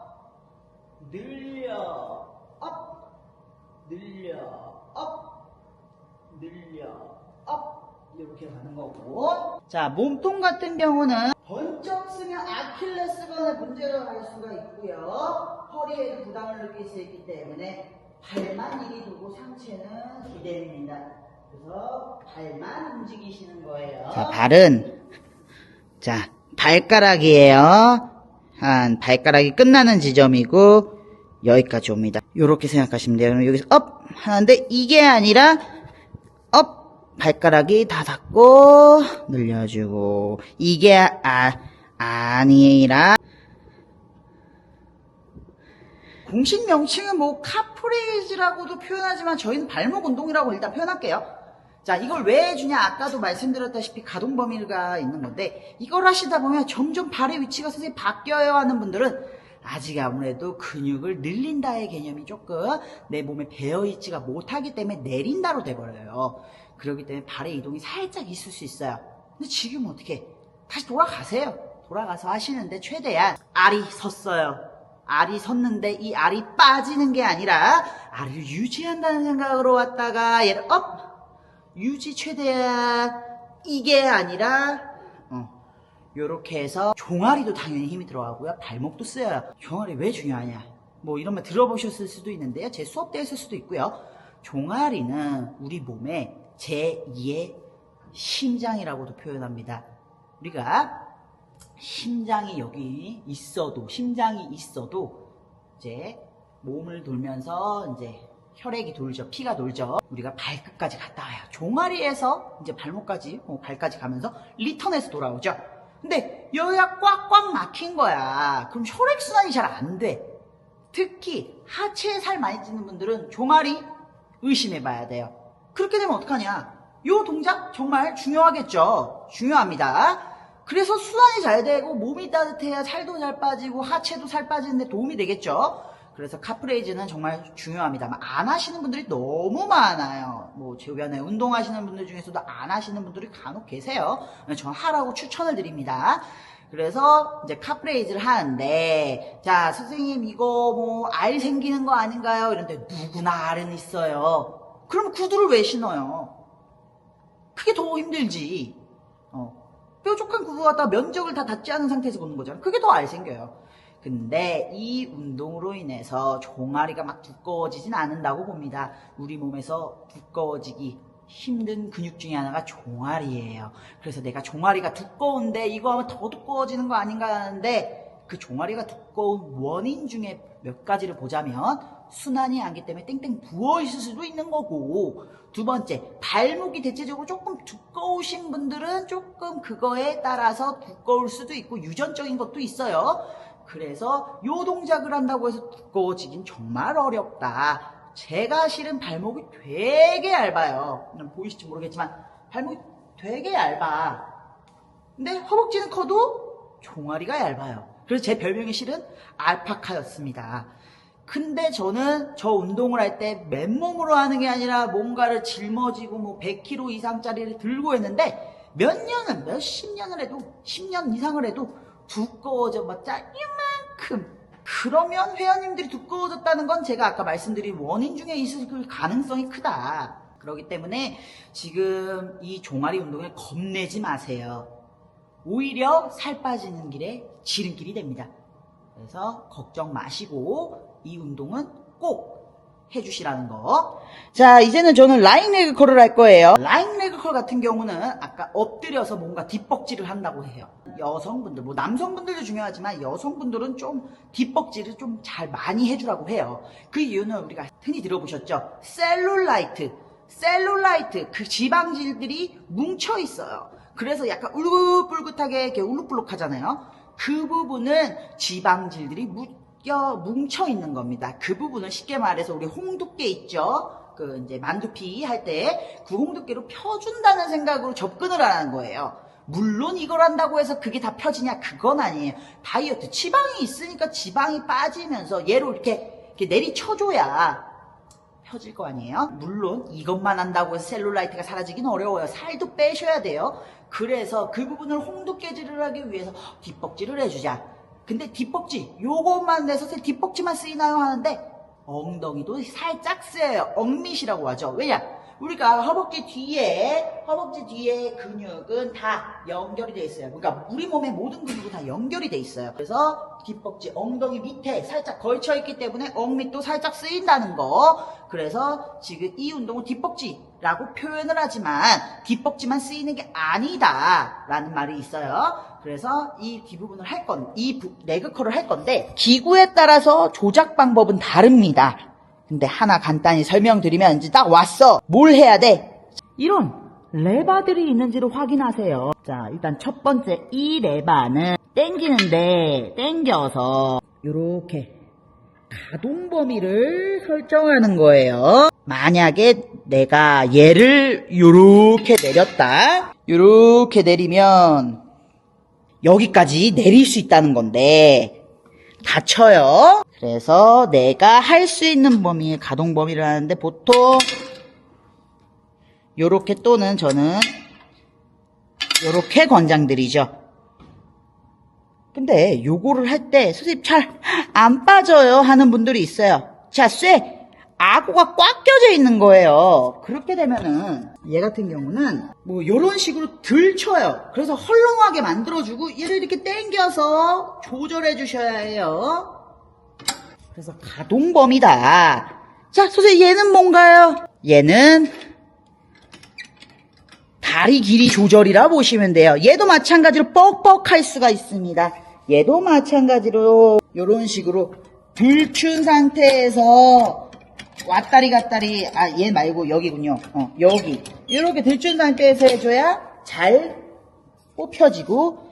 늘려, 업, 늘려, 늘려, 업 이렇게 가는 거고. 자, 몸통 같은 경우는 번쩍 쓰면 아킬레스건에 문제가 갈 수가 있고요. 허리에도 부담을 느낄 수 있기 때문에 발만 이리 두고 상체는 기대입니다. 그래서 발만 움직이시는 거예요. 자, 발은 자 발가락이에요. 한 발가락이 끝나는 지점이고 여기까지 옵니다. 이렇게 생각하시면 돼요. 그럼 여기서 업 하는데 이게 아니라 업 발가락이 다 닿고 늘려주고 이게 아니라 공식 명칭은 뭐 카프레이즈라고도 표현하지만 저희는 발목 운동이라고 일단 표현할게요. 자, 이걸 왜 해주냐? 아까도 말씀드렸다시피 가동 범위가 있는 건데 이걸 하시다 보면 점점 발의 위치가 선생님 바뀌어야 하는 분들은 아직 아무래도 근육을 늘린다의 개념이 조금 내 몸에 배어있지가 못하기 때문에 내린다로 돼버려요. 그렇기 때문에 발의 이동이 살짝 있을 수 있어요. 근데 지금 어떻게 다시 돌아가세요. 돌아가서 하시는데 최대한 알이 섰어요. 알이 섰는데 이 알이 빠지는 게 아니라 알을 유지한다는 생각으로 왔다가 얘를 업 유지 최대한 이게 아니라 요렇게 해서 종아리도 당연히 힘이 들어가고요. 발목도 쓰여요. 종아리 왜 중요하냐? 뭐 이런 말 들어보셨을 수도 있는데요. 제 수업 때 했을 수도 있고요. 종아리는 우리 몸의 제2의 심장이라고도 표현합니다. 우리가 심장이 여기 있어도 심장이 있어도 이제 몸을 돌면서 이제 혈액이 돌죠. 피가 돌죠. 우리가 발끝까지 갔다 와요. 종아리에서 이제 발목까지 발까지 가면서 리턴해서 돌아오죠. 근데 여기가 꽉꽉 막힌 거야. 그럼 혈액순환이 잘 안 돼. 특히 하체에 살 많이 찌는 분들은 종아리 의심해 봐야 돼요. 그렇게 되면 어떡하냐? 요 동작 정말 중요하겠죠. 중요합니다. 그래서 순환이 잘 되고 몸이 따뜻해야 살도 잘 빠지고 하체도 살 빠지는데 도움이 되겠죠. 그래서 카프레이즈는 정말 중요합니다. 안 하시는 분들이 너무 많아요. 뭐 주변에 운동하시는 분들 중에서도 안 하시는 분들이 간혹 계세요. 저는 하라고 추천을 드립니다. 그래서 이제 카프레이즈를 하는데 자 선생님 이거 뭐 알 생기는 거 아닌가요? 이런데 누구나 알은 있어요. 그럼 구두를 왜 신어요? 그게 더 힘들지. 뾰족한 구두 갖다가 면적을 다 닿지 않은 상태에서 걷는 거잖아. 그게 더 알 생겨요. 근데 이 운동으로 인해서 종아리가 막 두꺼워지진 않는다고 봅니다. 우리 몸에서 두꺼워지기 힘든 근육 중에 하나가 종아리예요. 그래서 내가 종아리가 두꺼운데 이거 하면 더 두꺼워지는 거 아닌가 하는데 그 종아리가 두꺼운 원인 중에 몇 가지를 보자면 순환이 안기 때문에 땡땡 부어있을 수도 있는 거고 두 번째 발목이 대체적으로 조금 두꺼우신 분들은 조금 그거에 따라서 두꺼울 수도 있고 유전적인 것도 있어요. 그래서 요 동작을 한다고 해서 두꺼워지긴 정말 어렵다. 제가 실은 발목이 되게 얇아요. 보이실지 모르겠지만 발목이 되게 얇아. 근데 허벅지는 커도 종아리가 얇아요. 그래서 제 별명이 실은 알파카였습니다. 근데 저는 저 운동을 할 때 맨몸으로 하는 게 아니라 뭔가를 짊어지고 뭐 100kg 이상짜리를 들고 했는데 몇십 년을 해도 10년 이상을 해도 두꺼워져 봤자 이만큼. 그러면 회원님들이 두꺼워졌다는 건 제가 아까 말씀드린 원인 중에 있을 가능성이 크다. 그렇기 때문에 지금 이 종아리 운동을 겁내지 마세요. 오히려 살 빠지는 길에 지름길이 됩니다. 그래서 걱정 마시고 이 운동은 꼭 해주시라는 거. 자, 이제는 저는 라인 레그 컬을 할 거예요. 라인 레그 컬 같은 경우는 아까 엎드려서 뭔가 뒷벅지를 한다고 해요. 여성분들, 뭐 남성분들도 중요하지만 여성분들은 좀 뒷벅지를 좀 잘 많이 해주라고 해요. 그 이유는 우리가 흔히 들어보셨죠? 셀룰라이트, 그 지방질들이 뭉쳐 있어요. 그래서 약간 울긋불긋하게 이렇게 울룩불룩 하잖아요. 그 부분은 지방질들이 뭉쳐 있는 겁니다. 그 부분은 쉽게 말해서 우리 홍두깨 있죠? 그 이제 만두피 할 때 그 홍두깨로 펴준다는 생각으로 접근을 하는 거예요. 물론 이걸 한다고 해서 그게 다 펴지냐? 그건 아니에요. 다이어트 지방이 있으니까 지방이 빠지면서 얘로 이렇게 내리쳐줘야 펴질 거 아니에요? 물론 이것만 한다고 해서 셀룰라이트가 사라지긴 어려워요. 살도 빼셔야 돼요. 그래서 그 부분을 홍두깨질을 하기 위해서 뒷벅지를 해주자. 근데 뒷벅지 요것만 내서 뒷벅지만 쓰이나요? 하는데 엉덩이도 살짝 쓰여요. 억밋이라고 하죠. 왜냐? 우리가 허벅지 뒤에 근육은 다 연결이 돼 있어요. 그러니까 우리 몸의 모든 근육은 다 연결이 돼 있어요. 그래서 뒷벅지 엉덩이 밑에 살짝 걸쳐 있기 때문에 억밑도 살짝 쓰인다는 거. 그래서 지금 이 운동은 뒷벅지라고 표현을 하지만 뒷벅지만 쓰이는 게 아니다라는 말이 있어요. 그래서 이 뒷부분을 이 레그컬을 할 건데 기구에 따라서 조작 방법은 다릅니다. 근데 하나 간단히 설명드리면 이제 딱 왔어. 뭘 해야 돼? 이런 레바들이 있는지를 확인하세요. 자, 일단 첫 번째 이 레바는 당기는데 당겨서 요렇게 가동 범위를 설정하는 거예요. 만약에 내가 얘를 요렇게 내렸다. 요렇게 내리면 여기까지 내릴 수 있다는 건데 다쳐요. 그래서 내가 할 수 있는 범위의 가동 범위를 하는데 보통 요렇게 또는 저는 요렇게 권장드리죠. 근데 요거를 할 때 선생님 잘 안 빠져요 하는 분들이 있어요. 자, 쇠 아구가 꽉 껴져 있는 거예요. 그렇게 되면은 얘 같은 경우는 뭐 요런 식으로 들쳐요. 그래서 헐렁하게 만들어주고 얘를 이렇게 당겨서 조절해 주셔야 해요. 그래서 가동범위다. 자, 선생님 얘는 뭔가요? 얘는 다리 길이 조절이라 보시면 돼요. 얘도 마찬가지로 뻑뻑할 수가 있습니다. 얘도 마찬가지로 이런 식으로 들춘 상태에서 왔다리 갔다리, 얘 말고 여기군요. 여기 이렇게 들춘 상태에서 해줘야 잘 뽑혀지고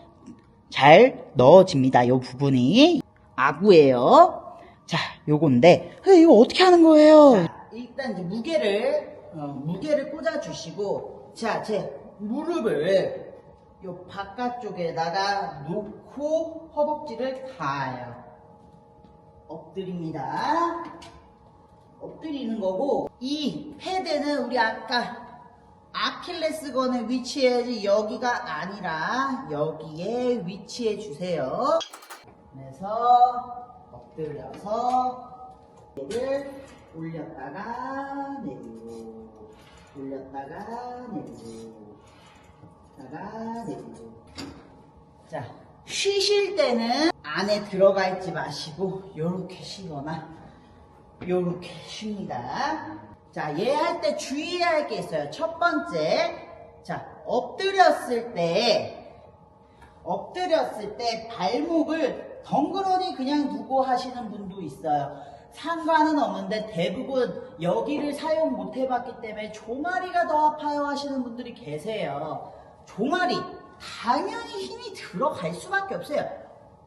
잘 넣어집니다. 요 부분이 아구예요. 자, 요건데 이거 어떻게 하는 거예요? 자, 일단 이제 무게를 꽂아주시고, 자, 제 무릎을 요 바깥쪽에다가 놓고 허벅지를 닿아요. 엎드립니다. 엎드리는 거고, 이 패드는 우리 아까 아킬레스건에 위치해야지 여기가 아니라 여기에 위치해 주세요. 그래서 엎드려서 얘를 올렸다가 내리고, 올렸다가 내리고, 내리고. 자, 쉬실 때는 안에 들어가 있지 마시고 요렇게 쉬거나 요렇게 쉽니다. 자, 얘 할 때 주의해야 할 게 있어요. 첫 번째, 자, 엎드렸을 때 발목을 덩그러니 그냥 두고 하시는 분도 있어요. 상관은 없는데 대부분 여기를 사용 못 해봤기 때문에 종아리가 더 아파요 하시는 분들이 계세요. 종아리 당연히 힘이 들어갈 수밖에 없어요.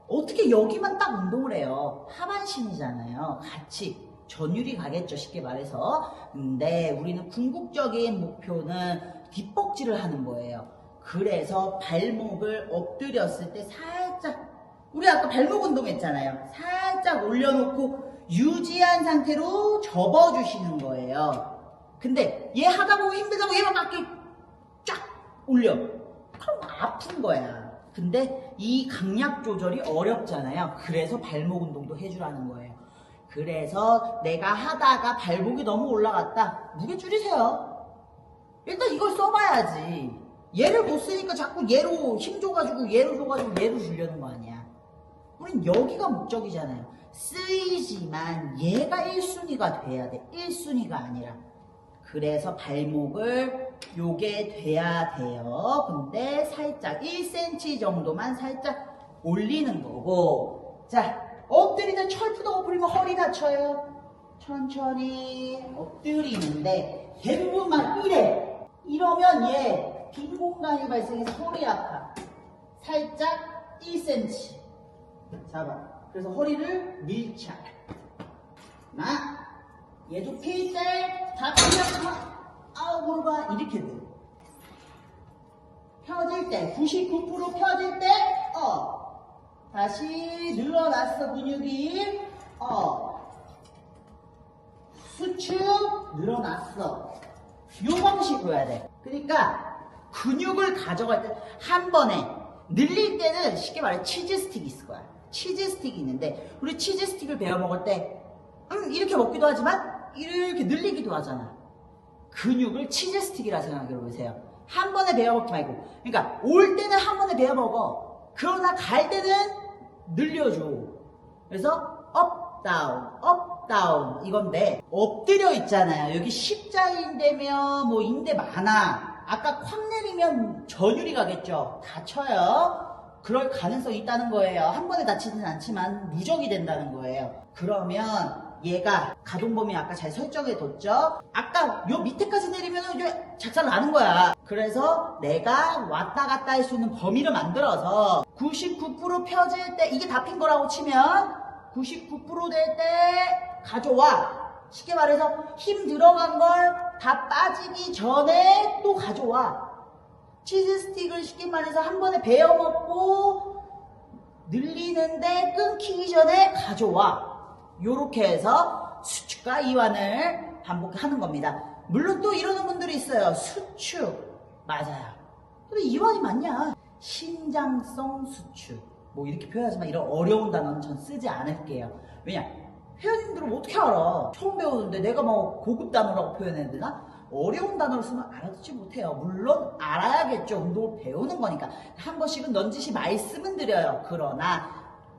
어떻게 여기만 딱 운동을 해요? 하반신이잖아요. 같이 전율이 가겠죠, 쉽게 말해서. 근데 우리는 궁극적인 목표는 뒷벅지를 하는 거예요. 그래서 발목을 엎드렸을 때 살짝, 우리 아까 발목 운동했잖아요. 살짝 올려놓고 유지한 상태로 접어주시는 거예요. 근데 얘 하다 보면 힘들다고 얘만 막 이렇게 쫙 올려. 그럼 아픈 거야. 근데 이 강약 조절이 어렵잖아요. 그래서 발목 운동도 해주라는 거예요. 그래서 내가 하다가 발목이 너무 올라갔다. 무게 줄이세요. 일단 이걸 써봐야지. 얘를 못 쓰니까 자꾸 얘로 힘 줘가지고 얘로 주려는 거 아니야. 우린 여기가 목적이잖아요. 쓰이지만 얘가 1순위가 돼야 돼. 1순위가 아니라. 그래서 발목을 요게 돼야 돼요. 근데 살짝 1cm 정도만 살짝 올리는 거고. 자, 엎드리는 철푸덕 엎드리면 허리 다쳐요. 천천히 엎드리는데 대부분 막 이래. 이러면 얘 빈 공간이 발생해서 허리 아파. 살짝 1cm 잡아. 그래서 허리를 밀착. 하나. 얘도 필 때 다 펴면 무릎아 이렇게 돼. 펴질 때 99% 펴질 때 다시 늘어났어. 근육이 수축 늘어났어. 요 방식으로 해야 돼. 그러니까 근육을 가져갈 때 한 번에 늘릴 때는 쉽게 말해 치즈 스틱이 있을 거야. 치즈 스틱이 있는데 우리 치즈 스틱을 베어 먹을 때 이렇게 먹기도 하지만 이렇게 늘리기도 하잖아. 근육을 치즈 스틱이라 생각해 보세요. 한 번에 베어 먹지 말고. 그러니까 올 때는 한 번에 베어 먹어. 그러나 갈 때는 늘려줘. 그래서 업 다운 이건데, 엎드려 있잖아요. 여기 십자인대면 뭐 인대 많아. 아까 콱 내리면 전율이 가겠죠. 다쳐요. 그럴 가능성이 있다는 거예요. 한 번에 다치진 않지만 누적이 된다는 거예요. 그러면 얘가 가동 범위 아까 잘 설정해 뒀죠? 아까 요 밑에까지 내리면 이제 작살 나는 거야. 그래서 내가 왔다 갔다 할 수 있는 범위를 만들어서 99% 펴질 때, 이게 다 핀 거라고 치면 99% 될 때 가져와. 쉽게 말해서 힘 들어간 걸 다 빠지기 전에 또 가져와. 치즈 스틱을 쉽게 말해서 한 번에 베어 먹고 늘리는데 끊기기 전에 가져와. 요렇게 해서 수축과 이완을 반복하는 겁니다. 물론 또 이러는 분들이 있어요. 수축. 맞아요. 근데 이완이 맞냐? 신장성 수축. 뭐 이렇게 표현하지만 이런 어려운 단어는 전 쓰지 않을게요. 왜냐? 회원님들은 어떻게 알아? 처음 배우는데 내가 뭐 고급 단어라고 표현해야 되나? 어려운 단어를 쓰면 알아듣지 못해요. 물론 알아야겠죠. 운동을 배우는 거니까. 한 번씩은 넌지시 말씀은 드려요. 그러나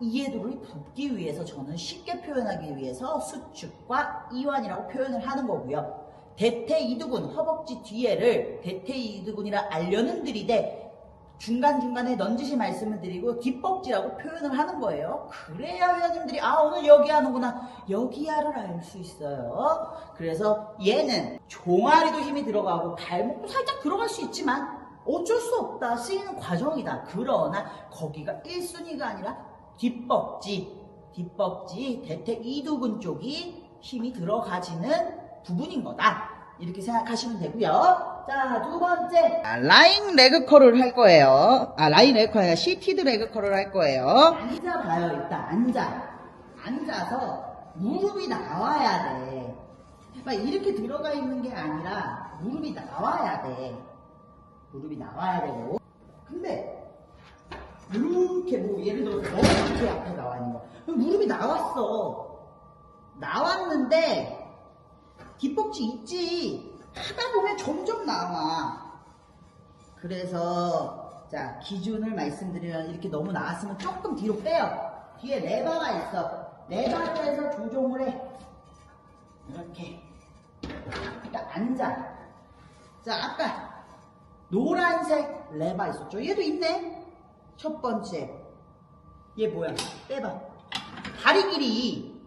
이해도를 돕기 위해서 저는 쉽게 표현하기 위해서 수축과 이완이라고 표현을 하는 거고요. 대퇴이두근, 허벅지 뒤에를 대퇴이두근이라 알려는 들이대 중간중간에 넌지시 말씀을 드리고 뒷벅지라고 표현을 하는 거예요. 그래야 회원님들이 오늘 여기 하는구나, 여기야를 알 수 있어요. 그래서 얘는 종아리도 힘이 들어가고 발목도 살짝 들어갈 수 있지만 어쩔 수 없다. 쓰이는 과정이다. 그러나 거기가 1순위가 아니라 뒷벅지, 대퇴이두근 쪽이 힘이 들어가지는 부분인 거다. 이렇게 생각하시면 되고요. 자, 두 번째, 라인 레그 컬을 할 거예요. 라인 레그 컬이 아니라 시티드 레그 컬을 할 거예요. 앉아봐요. 일단 앉아서 무릎이 나와야 돼. 막 이렇게 들어가 있는 게 아니라 무릎이 나와야 돼. 무릎이 나와야 되고. 근데 이렇게 뭐 예를 들어서 이렇게 앞에 나와 있는 거, 무릎이 나왔는데 뒷벅지 있지. 하다 보면 점점 나와. 그래서 자, 기준을 말씀드리면 이렇게 너무 나왔으면 조금 뒤로 빼요. 뒤에 레버가 있어. 레버에서 조정을 해. 이렇게. 일단 앉아. 자, 아까 노란색 레버 있었죠? 얘도 있네. 첫 번째. 얘 뭐야? 빼봐. 다리 길이.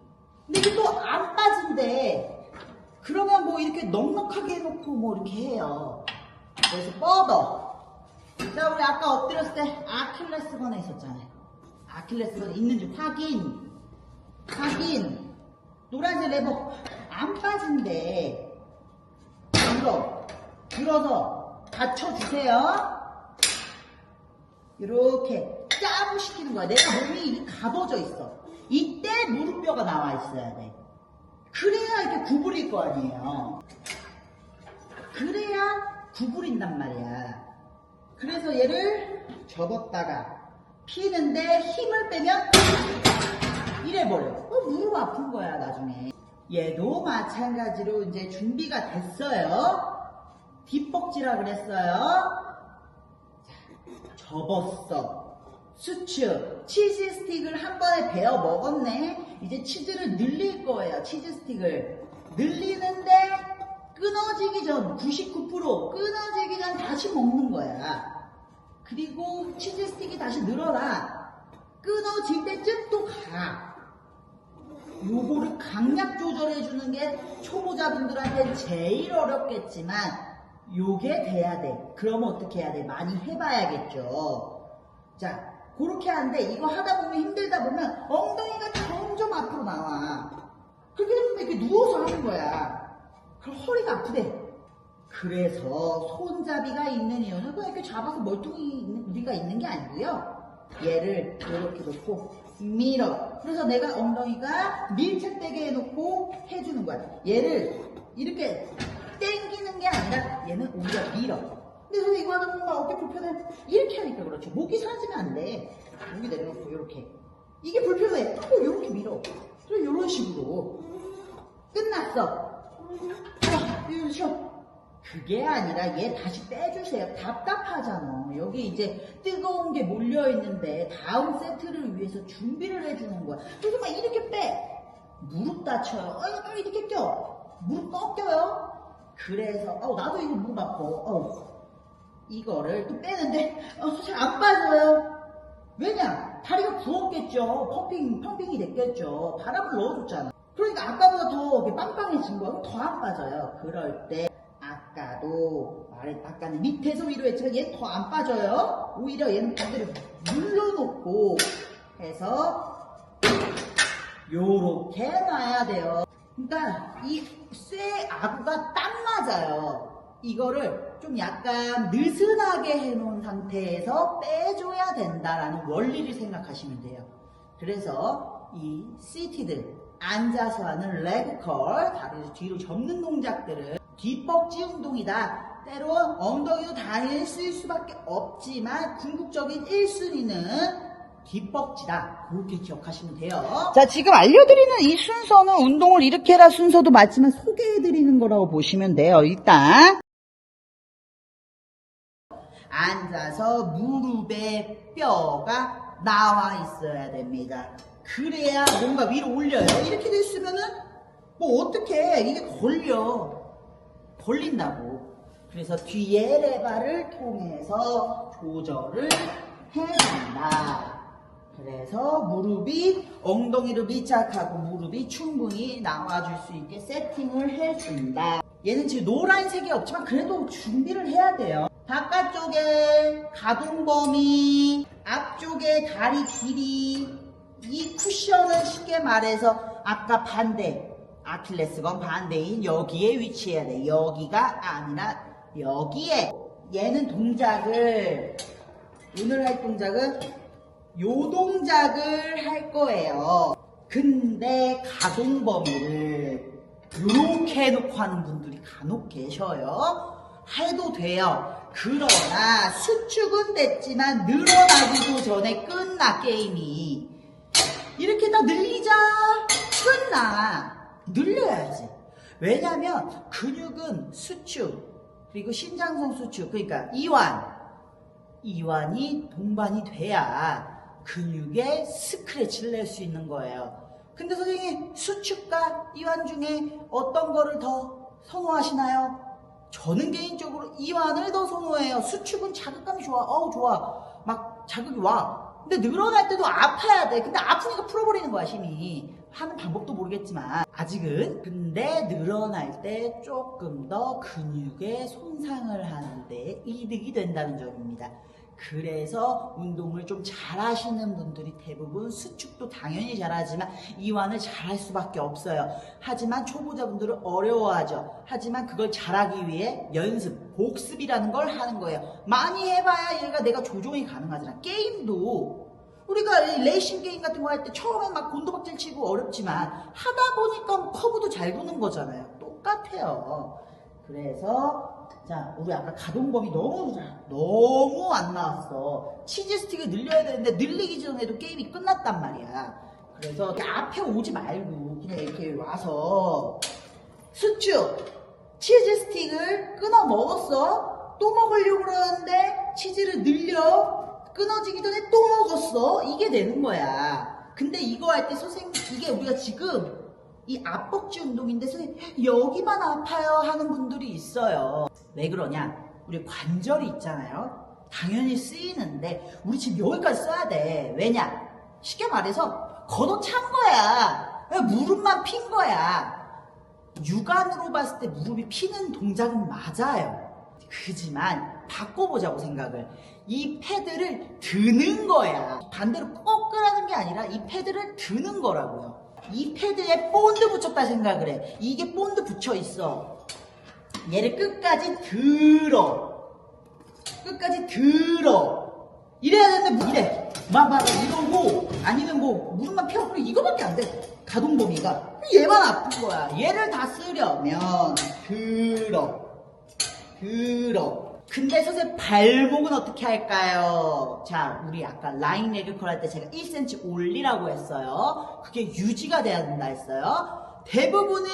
근데 이게 또 안 빠진대. 그러면 뭐 이렇게 넉넉하게 해놓고 뭐 이렇게 해요. 그래서 뻗어. 자, 우리 아까 엎드렸을 때 아킬레스건에 있었잖아요. 아킬레스건에 있는지 확인. 노란색 레버 안 빠진대. 들어서 받쳐주세요. 이렇게 짜부시키는 거야. 내가 몸이 이미 가둬져 있어. 이때 무릎뼈가 나와 있어야 돼. 그래야 이렇게 구부릴 거 아니에요. 그래야 구부린단 말이야. 그래서 얘를 접었다가 피는데 힘을 빼면 이래버려. 무릎 아픈 거야 나중에. 얘도 마찬가지로 이제 준비가 됐어요. 뒷벅지라 그랬어요. 자, 접었어. 수축, 치즈 스틱을 한 번에 베어 먹었네. 이제 치즈를 늘릴 거예요. 치즈 스틱을 늘리는데 끊어지기 전 99% 끊어지기 전 다시 먹는 거야. 그리고 치즈 스틱이 다시 늘어나. 끊어질 때쯤 또 가. 요거를 강약 조절해 주는 게 초보자분들한테 제일 어렵겠지만 요게 돼야 돼. 그러면 어떻게 해야 돼? 많이 해봐야겠죠. 자, 그렇게 하는데 이거 하다 보면 힘들다 보면 엉덩이가 점점 앞으로 나와. 그렇게 되면 이렇게 누워서 하는 거야. 그럼 허리가 아프대. 그래서 손잡이가 있는 이유는 그냥 이렇게 잡아서 멀뚱히 우리가 있는 게 아니고요. 얘를 이렇게 놓고 밀어. 그래서 내가 엉덩이가 밀착되게 해놓고 해주는 거야. 얘를 이렇게 당기는 게 아니라 얘는 오히려 밀어. 근데 선생님 이거 하다 보면 어깨 불편해. 이렇게 하니까 그렇죠. 목이 사라지면 안 돼. 목이 내려놓고 이렇게. 이게 불편해. 또 이렇게 밀어. 그럼 이런 식으로. 끝났어. 자, 이거 쉬어. 그게 아니라 얘 다시 빼주세요. 답답하잖아. 여기 이제 뜨거운 게 몰려있는데 다음 세트를 위해서 준비를 해주는 거야. 그래서 막 이렇게 빼. 무릎 다쳐요. 이렇게 껴. 무릎 꺾여요. 그래서 나도 이거 무릎 아파. 이거를 또 빼는데 잘 안 빠져요. 왜냐? 다리가 부었겠죠. 펌핑이 됐겠죠. 바람을 넣어줬잖아. 그러니까 아까보다 더 빵빵해진 거야. 더 안 빠져요. 그럴 때 아까는 밑에서 위로 했지만 얘는 더 안 빠져요. 오히려 얘는 반대로 눌러놓고 해서 요렇게 놔야 돼요. 그러니까 이 쇠 아구가 딱 맞아요. 이거를 좀 약간 느슨하게 해놓은 상태에서 빼줘야 된다라는 원리를 생각하시면 돼요. 그래서 이 시티드 앉아서 하는 레그컬, 다리를 뒤로 접는 동작들은 뒷벅지 운동이다. 때론 엉덩이도 당연히 쓸 수밖에 없지만 궁극적인 1순위는 뒷벅지다. 그렇게 기억하시면 돼요. 자, 지금 알려드리는 이 순서는 운동을 이렇게 해라 순서도 맞지만 소개해드리는 거라고 보시면 돼요. 일단 앉아서 무릎에 뼈가 나와 있어야 됩니다. 그래야 뭔가 위로 올려요. 이렇게 됐으면은 뭐 어떡해. 이게 걸린다고. 그래서 뒤에 레바를 통해서 조절을 해준다. 그래서 무릎이 엉덩이를 밀착하고 무릎이 충분히 나와줄 수 있게 세팅을 해준다. 얘는 지금 노란색이 없지만 그래도 준비를 해야 돼요. 바깥쪽에 가동 범위, 앞쪽에 다리 길이, 이 쿠션은 쉽게 말해서 아까 반대, 아킬레스건 반대인 여기에 위치해야 돼. 여기가 아니라 여기에. 얘는 오늘 할 동작은 요 동작을 할 거예요. 근데 가동 범위를 이렇게 해놓고 하는 분들이 간혹 계셔요. 해도 돼요. 그러나 수축은 됐지만 늘어나기도 전에 끝나. 게임이 이렇게 다 늘리자 끝나. 늘려야지. 왜냐면 근육은 수축 그리고 신장성 수축, 그러니까 이완이 동반이 돼야 근육에 스크래치를 낼 수 있는 거예요. 근데 선생님, 수축과 이완 중에 어떤 거를 더 선호하시나요? 저는 개인적으로 이완을 더 선호해요. 수축은 자극감이 좋아. 좋아. 막 자극이 와. 근데 늘어날 때도 아파야 돼. 근데 아프니까 풀어버리는 거야, 힘이. 하는 방법도 모르겠지만 아직은. 근데 늘어날 때 조금 더 근육에 손상을 하는데 이득이 된다는 점입니다. 그래서 운동을 좀 잘하시는 분들이 대부분 수축도 당연히 잘하지만 이완을 잘할 수밖에 없어요. 하지만 초보자분들은 어려워하죠. 하지만 그걸 잘하기 위해 연습, 복습이라는 걸 하는 거예요. 많이 해봐야 얘가 내가 조종이 가능하잖아. 게임도 우리가 레이싱 게임 같은 거 할 때 처음엔 막 곤두박질 치고 어렵지만 하다 보니까 커브도 잘 도는 거잖아요. 똑같아요. 그래서 자, 우리 아까 가동 범위 너무 안 나왔어. 치즈 스틱을 늘려야 되는데 늘리기 전에도 게임이 끝났단 말이야. 그래서 앞에 오지 말고 그냥 이렇게 와서 수축, 치즈 스틱을 끊어 먹었어. 또 먹으려고 그러는데 치즈를 늘려. 끊어지기 전에 또 먹었어. 이게 되는 거야. 근데 이거 할 때 선생님, 이게 우리가 지금 이 앞벅지 운동인데 선생님 여기만 아파요 하는 분들이 있어요. 왜 그러냐? 우리 관절이 있잖아요. 당연히 쓰이는데 우리 지금 여기까지 써야 돼. 왜냐? 쉽게 말해서 걷어찬 거야. 무릎만 핀 거야. 육안으로 봤을 때 무릎이 피는 동작은 맞아요. 그지만 바꿔보자고 생각을. 이 패드를 드는 거야. 반대로 꺾으라는 게 아니라 이 패드를 드는 거라고요. 이 패드에 본드 붙였다 생각을 해. 이게 본드 붙여 있어. 얘를 끝까지 들어. 이래야 되는데 이래. 막 이러고 아니면 뭐 무릎만 펴고 이거밖에 안 돼. 가동 범위가. 얘만 아픈 거야. 얘를 다 쓰려면 들어. 근데 선생님 발목은 어떻게 할까요? 자, 우리 아까 라인 레그컬 할 때 제가 1cm 올리라고 했어요. 그게 유지가 돼야 된다 했어요. 대부분의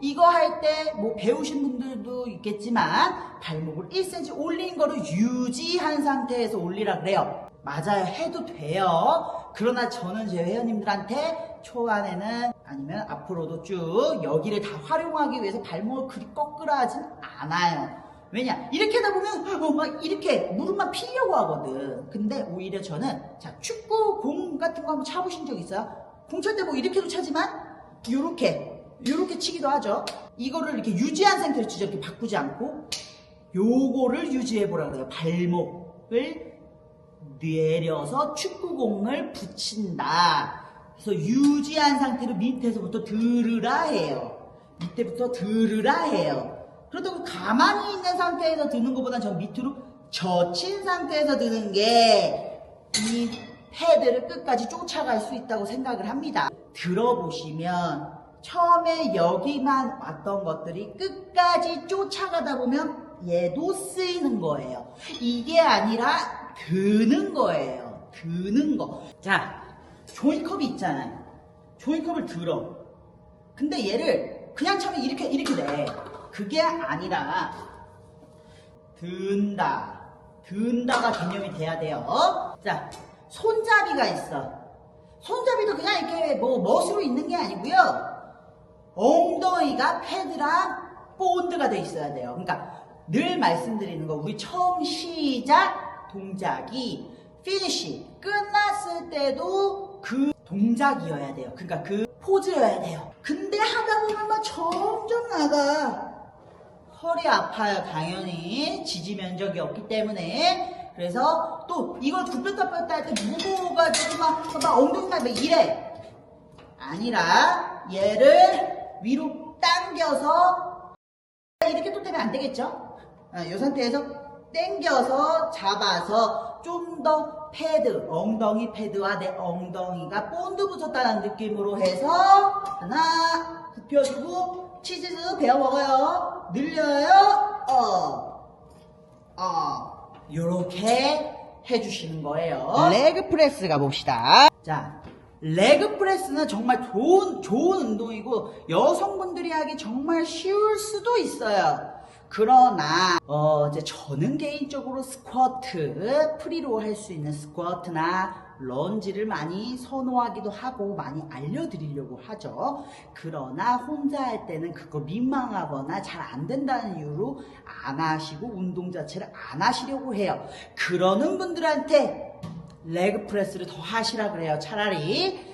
이거 할 때 뭐 배우신 분들도 있겠지만 발목을 1cm 올린 거를 유지한 상태에서 올리라 그래요. 맞아요. 해도 돼요. 그러나 저는 제 회원님들한테 초반에는 아니면 앞으로도 쭉 여기를 다 활용하기 위해서 발목을 그리 꺾으라 하진 않아요. 왜냐? 이렇게 하다 보면 막 이렇게 무릎만 피려고 하거든. 근데 오히려 저는 자 축구 공 같은 거 한번 차보신 적 있어요? 공 찰 때 뭐 이렇게도 차지만 요렇게 치기도 하죠. 이거를 이렇게 유지한 상태로 치죠. 이렇게 바꾸지 않고 요거를 유지해보라 그래요. 발목을 내려서 축구공을 붙인다. 그래서 유지한 상태로 밑에서부터 들으라 해요. 밑에부터 들으라 해요. 그렇다고 가만히 있는 상태에서 드는 것보다는 저 밑으로 젖힌 상태에서 드는 게 이 패드를 끝까지 쫓아갈 수 있다고 생각을 합니다. 들어보시면 처음에 여기만 왔던 것들이 끝까지 쫓아가다 보면 얘도 쓰이는 거예요. 이게 아니라 드는 거예요. 드는 거. 자, 종이컵이 있잖아요. 종이컵을 들어. 근데 얘를 그냥 차면 이렇게 돼. 그게 아니라 든다. 든다가 개념이 돼야 돼요. 자, 손잡이가 있어. 손잡이도 그냥 이렇게 뭐 멋으로 있는 게 아니고요. 엉덩이가 패드랑 본드가 돼 있어야 돼요. 그러니까 늘 말씀드리는 거 우리 처음 시작 동작이 피니시 끝났을 때도 그 동작이어야 돼요. 그러니까 그 포즈여야 돼요. 근데 하다 보면 막 점점 나가. 허리 아파요. 당연히 지지 면적이 없기 때문에. 그래서 또 이걸 굽혔다 뺐다 할 때 무거워가지고 막 엉덩이만 이래. 아니라 얘를 위로 당겨서 이렇게 또 되면 안 되겠죠? 이 상태에서 당겨서 잡아서 좀 더 패드, 엉덩이 패드와 내 엉덩이가 본드 붙었다는 느낌으로 해서 하나 굽혀주고 치즈 베어 먹어요. 늘려요. 요렇게 해주시는 거예요. 레그 프레스 가봅시다. 자, 레그 프레스는 정말 좋은 운동이고 여성분들이 하기 정말 쉬울 수도 있어요. 그러나 이제 저는 개인적으로 스쿼트, 프리로 할 수 있는 스쿼트나 런지를 많이 선호하기도 하고 많이 알려드리려고 하죠. 그러나 혼자 할 때는 그거 민망하거나 잘 안 된다는 이유로 안 하시고 운동 자체를 안 하시려고 해요. 그러는 분들한테 레그 프레스를 더 하시라 그래요. 차라리.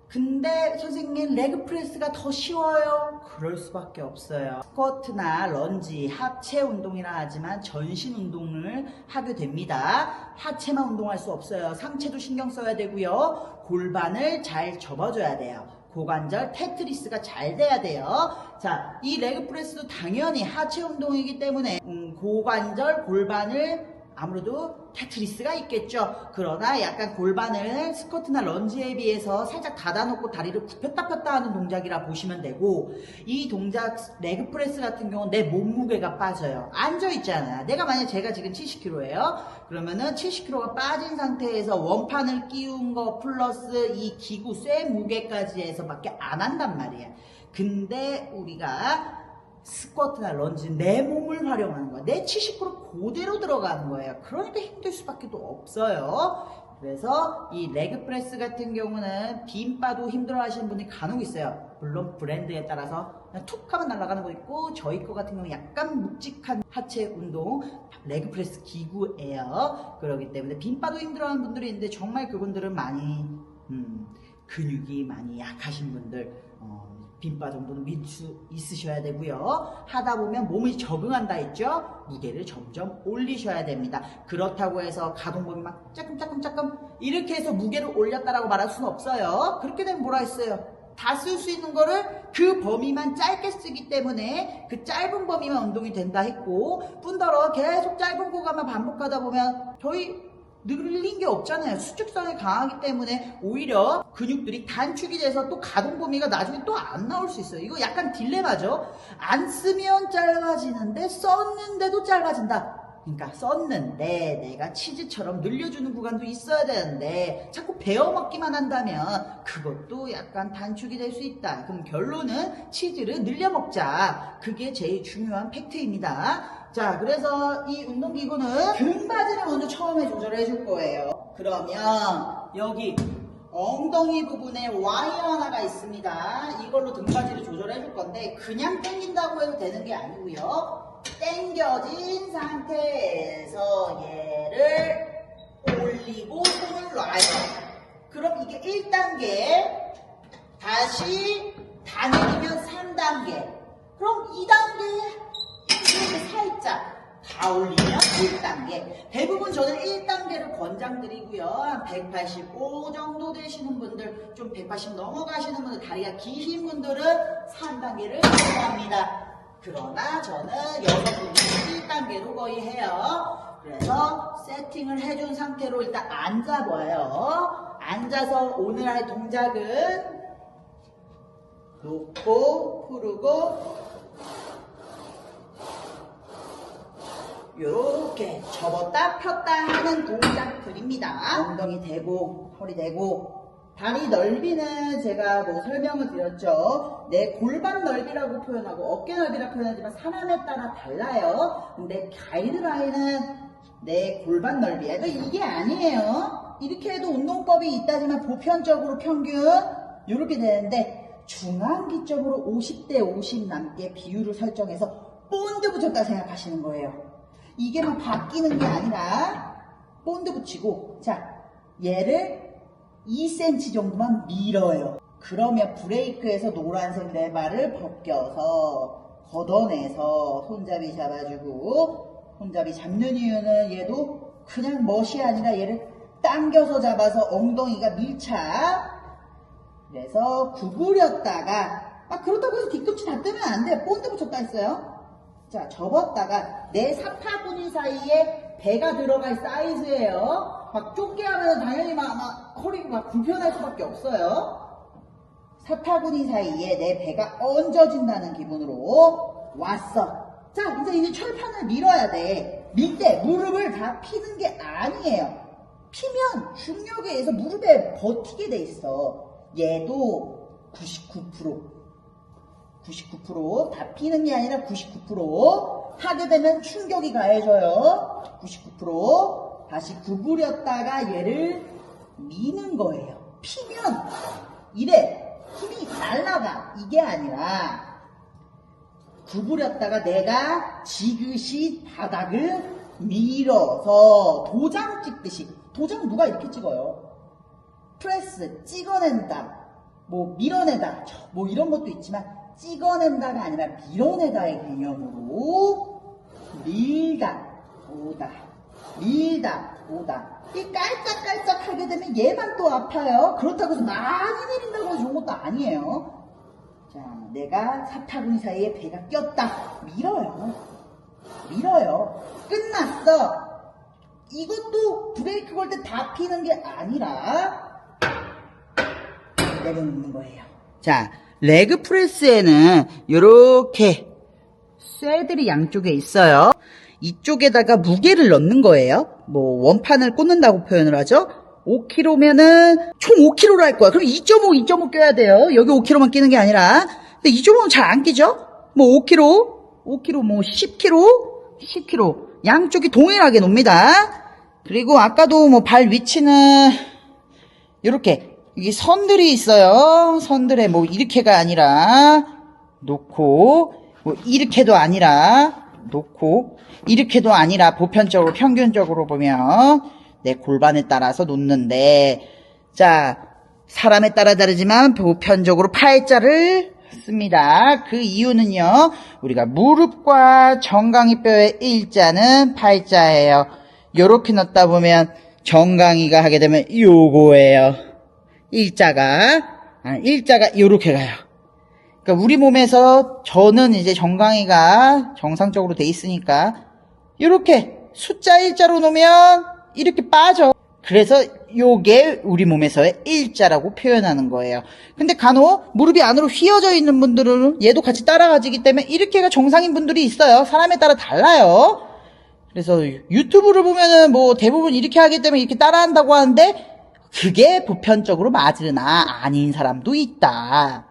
근데 선생님 레그 프레스가 더 쉬워요? 그럴 수밖에 없어요. 스쿼트나 런지, 하체 운동이라 하지만 전신 운동을 하게 됩니다. 하체만 운동할 수 없어요. 상체도 신경 써야 되고요. 골반을 잘 접어줘야 돼요. 고관절 테트리스가 잘 돼야 돼요. 자, 이 레그 프레스도 당연히 하체 운동이기 때문에 고관절, 골반을 아무래도 테트리스가 있겠죠. 그러나 약간 골반을 스쿼트나 런지에 비해서 살짝 닫아놓고 다리를 굽혔다 폈다 하는 동작이라 보시면 되고, 이 동작 레그 프레스 같은 경우는 내 몸무게가 빠져요. 앉아있잖아요. 내가 만약 제가 지금 70kg예요. 그러면은 70kg가 빠진 상태에서 원판을 끼운 거 플러스 이 기구 쇠 무게까지 해서 밖에 안 한단 말이에요. 근데 우리가 스쿼트나 런지 내 몸을 활용하는 거야. 내 70% 그대로 들어가는 거예요. 그러니까 힘들 수밖에 또 없어요. 그래서 이 레그 프레스 같은 경우는 빈바도 힘들어 하시는 분이 간혹 있어요. 물론 브랜드에 따라서 그냥 툭 하면 날아가는 거 있고, 저희 거 같은 경우는 약간 묵직한 하체 운동 레그 프레스 기구예요. 그렇기 때문에 빈바도 힘들어 하는 분들이 있는데 정말 그분들은 많이 근육이 많이 약하신 분들, 빈바 정도는 밀 수 있으셔야 되고요. 하다 보면 몸이 적응한다 했죠. 무게를 점점 올리셔야 됩니다. 그렇다고 해서 가동범위 막 짜끔짜끔 이렇게 해서 무게를 올렸다라고 말할 수는 없어요. 그렇게 되면 뭐라 했어요? 다 쓸 수 있는 거를 그 범위만 짧게 쓰기 때문에 그 짧은 범위만 운동이 된다 했고, 뿐더러 계속 짧은 구간만 반복하다 보면 저희 늘린 게 없잖아요. 수축성이 강하기 때문에 오히려 근육들이 단축이 돼서 또 가동 범위가 나중에 또 안 나올 수 있어요. 이거 약간 딜레마죠. 안 쓰면 짧아지는데 썼는데도 짧아진다. 그러니까 썼는데 내가 치즈처럼 늘려주는 구간도 있어야 되는데 자꾸 베어 먹기만 한다면 그것도 약간 단축이 될 수 있다. 그럼 결론은 치즈를 늘려 먹자. 그게 제일 중요한 팩트입니다. 자, 그래서 이 운동기구는 등받이를 먼저 처음에 조절해 줄 거예요. 그러면 여기 엉덩이 부분에 와이어 하나가 있습니다. 이걸로 등받이를 조절해 줄 건데 그냥 당긴다고 해도 되는 게 아니고요. 당겨진 상태에서 얘를 올리고 손을 놔요. 그럼 이게 1단계, 다시 당기면 3단계, 그럼 2단계 이렇게 살짝 다 올리면 1단계. 대부분 저는 1단계를 권장드리고요. 185 정도 되시는 분들, 좀 180 넘어가시는 분들, 다리가 기신 분들은 3단계를 권장합니다. 그러나 저는 여성분이 1단계로 거의 해요. 그래서 세팅을 해준 상태로 일단 앉아봐요. 앉아서 오늘 할 동작은 놓고 풀고 요렇게 접었다 폈다 하는 동작들입니다. 엉덩이 대고 허리 대고 다리 넓이는 제가 뭐 설명을 드렸죠. 내 골반 넓이라고 표현하고 어깨 넓이라고 표현하지만 사람에 따라 달라요. 근데 가이드라인은 내 골반 넓이야. 이게 아니에요. 이렇게 해도 운동법이 있다지만 보편적으로 평균 이렇게 되는데 중앙기점으로 50대 50 남게 비율을 설정해서 본드 붙였다 생각하시는 거예요. 이게만 바뀌는 게 아니라 본드 붙이고 자 얘를 2cm 정도만 밀어요. 그러면 브레이크에서 노란색 레바를 벗겨서 걷어내서 손잡이 잡아주고 손잡이 잡는 이유는 얘도 그냥 멋이 아니라 얘를 당겨서 잡아서 엉덩이가 밀착. 그래서 구부렸다가 그렇다고 해서 뒤꿈치 다 뜨면 안 돼. 본드 붙였다 했어요. 자, 접었다가 내 사타구니 사이에 배가 들어갈 사이즈예요. 막 좁게 하면 당연히 막 허리가 막 불편할 수밖에 없어요. 사타구니 사이에 내 배가 얹어진다는 기분으로 왔어. 자, 이제 철판을 밀어야 돼. 밀 때 무릎을 다 피는 게 아니에요. 피면 중력에 의해서 무릎에 버티게 돼 있어. 얘도 99% 다 피는 게 아니라 99% 하게 되면 충격이 가해져요. 99% 다시 구부렸다가 얘를 미는 거예요. 피면 이래 힘이 날라가. 이게 아니라 구부렸다가 내가 지그시 바닥을 밀어서 도장 찍듯이. 도장 누가 이렇게 찍어요? 프레스, 찍어낸다, 뭐 밀어내다, 뭐 이런 것도 있지만 찍어낸다가 아니라 밀어내다의 개념으로 밀다, 오다, 밀다, 오다. 이 깔짝깔짝 하게 되면 얘만 또 아파요. 그렇다고 해서 많이 내린다고 해서 좋은 것도 아니에요. 자, 내가 사타구니 사이에 배가 꼈다. 밀어요. 끝났어. 이것도 브레이크 걸 때 다 피는 게 아니라 내려놓는 거예요. 자, 레그 프레스에는 이렇게 쇠들이 양쪽에 있어요. 이쪽에다가 무게를 넣는 거예요. 뭐 원판을 꽂는다고 표현을 하죠. 5kg면은 총 5kg로 할 거야. 그럼 2.5 껴야 돼요. 여기 5kg만 끼는 게 아니라. 근데 2.5는 잘 안 끼죠? 뭐 5kg, 뭐 10kg 양쪽이 동일하게 놉니다. 그리고 아까도 뭐 발 위치는 이렇게 이게 선들이 있어요. 선들에 뭐 이렇게가 아니라 놓고, 뭐 이렇게도 아니라 놓고, 이렇게도 아니라 보편적으로 평균적으로 보면 내 골반에 따라서 놓는데, 자, 사람에 따라 다르지만 보편적으로 팔자를 씁니다. 그 이유는요, 우리가 무릎과 정강이뼈의 일자는 팔자예요. 요렇게 넣다 보면 정강이가 하게 되면 요거예요. 일자가 요렇게 가요. 그러니까 우리 몸에서 저는 이제 정강이가 정상적으로 돼 있으니까 요렇게 숫자 일자로 놓으면 이렇게 빠져. 그래서 요게 우리 몸에서의 일자라고 표현하는 거예요. 근데 간혹 무릎이 안으로 휘어져 있는 분들은 얘도 같이 따라가지기 때문에 이렇게가 정상인 분들이 있어요. 사람에 따라 달라요. 그래서 유튜브를 보면은 뭐 대부분 이렇게 하기 때문에 이렇게 따라한다고 하는데 그게 보편적으로 맞으나 아닌 사람도 있다.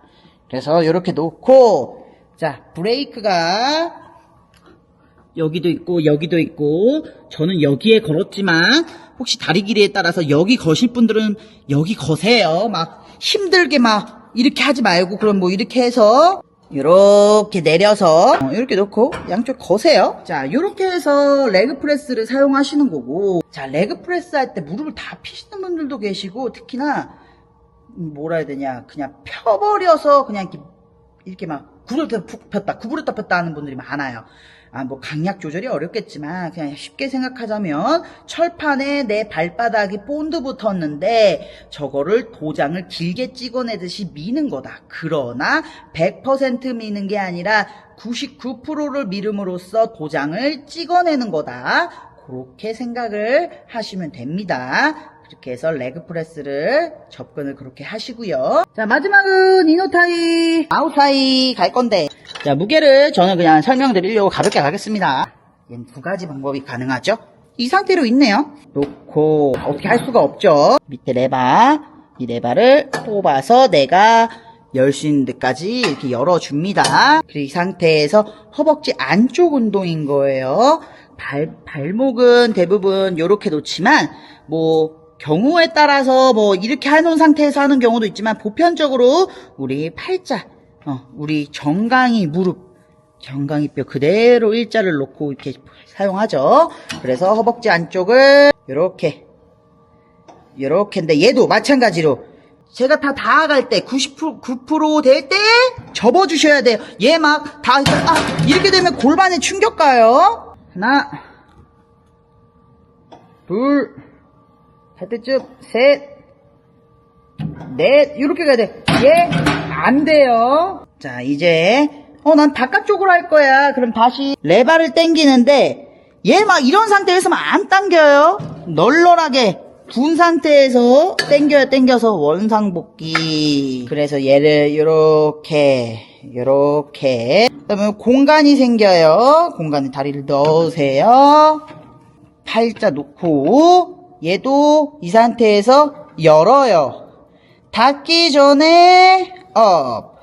그래서 이렇게 놓고, 자, 브레이크가 여기도 있고 여기도 있고, 저는 여기에 걸었지만 혹시 다리 길이에 따라서 여기 거실 분들은 여기 거세요. 막 힘들게 막 이렇게 하지 말고, 그럼 뭐 이렇게 해서 이렇게 내려서 이렇게 놓고 양쪽 거세요. 자, 이렇게 해서 레그 프레스를 사용하시는 거고, 자, 레그 프레스 할 때 무릎을 다 피시는 분들도 계시고, 특히나 뭐라 해야 되냐, 그냥 펴버려서 그냥 이렇게 막 구부렸다 푹 폈다 구부렸다 폈다 하는 분들이 많아요. 뭐 강약 조절이 어렵겠지만 그냥 쉽게 생각하자면 철판에 내 발바닥이 본드 붙었는데 저거를 도장을 길게 찍어내듯이 미는 거다. 그러나 100% 미는 게 아니라 99%를 미름으로써 도장을 찍어내는 거다. 그렇게 생각을 하시면 됩니다. 그렇게 해서 레그 프레스를 접근을 그렇게 하시고요. 자, 마지막은 이너타이, 아웃타이 갈 건데, 자, 무게를 저는 그냥 설명드리려고 가볍게 가겠습니다. 얘는 두 가지 방법이 가능하죠. 이 상태로 있네요. 놓고 어떻게 할 수가 없죠. 밑에 레바, 이 레바를 뽑아서 내가 열 수 있는 데까지 이렇게 열어줍니다. 그리고 이 상태에서 허벅지 안쪽 운동인 거예요. 발목은 대부분 이렇게 놓지만 뭐 경우에 따라서 뭐 이렇게 해놓은 상태에서 하는 경우도 있지만, 보편적으로 우리 팔자, 우리 정강이 무릎, 정강이뼈 그대로 일자를 놓고 이렇게 사용하죠. 그래서 허벅지 안쪽을 요렇게인데, 얘도 마찬가지로 제가 다 닿아갈 때 9% 될 때 접어주셔야 돼요. 얘 막 이렇게 되면 골반에 충격 가요. 하나, 둘, 할 때쯤 셋, 넷, 이렇게 가야 돼. 얘 안 돼요. 자, 이제 난 바깥쪽으로 할 거야. 그럼 다시 레바를 당기는데, 얘 막 이런 상태에서 안 당겨요. 널널하게 분 상태에서 당겨서 원상복귀. 그래서 얘를 요렇게 그다음에 공간이 생겨요. 공간에 다리를 넣으세요. 팔자 놓고, 얘도 이 상태에서 열어요. 닫기 전에 업,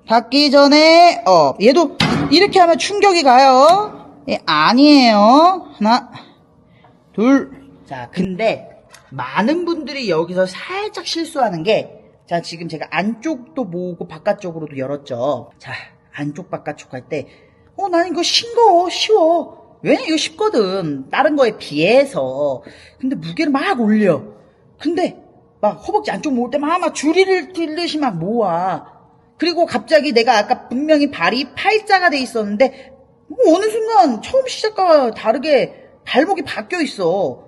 닫기 전에 업. 얘도 이렇게 하면 충격이 가요. 얘 아니에요. 하나, 둘. 자, 근데 많은 분들이 여기서 살짝 실수하는 게, 자, 지금 제가 안쪽도 모으고 바깥쪽으로도 열었죠. 자, 안쪽 바깥쪽 할 때 난 이거 쉬워. 왜냐, 이거 쉽거든. 다른 거에 비해서. 근데 무게를 막 올려. 근데 막 허벅지 안쪽 모을 때 막 줄이를 들듯이 막 모아. 그리고 갑자기 내가 아까 분명히 발이 팔자가 돼 있었는데 어느 순간 처음 시작과 다르게 발목이 바뀌어 있어.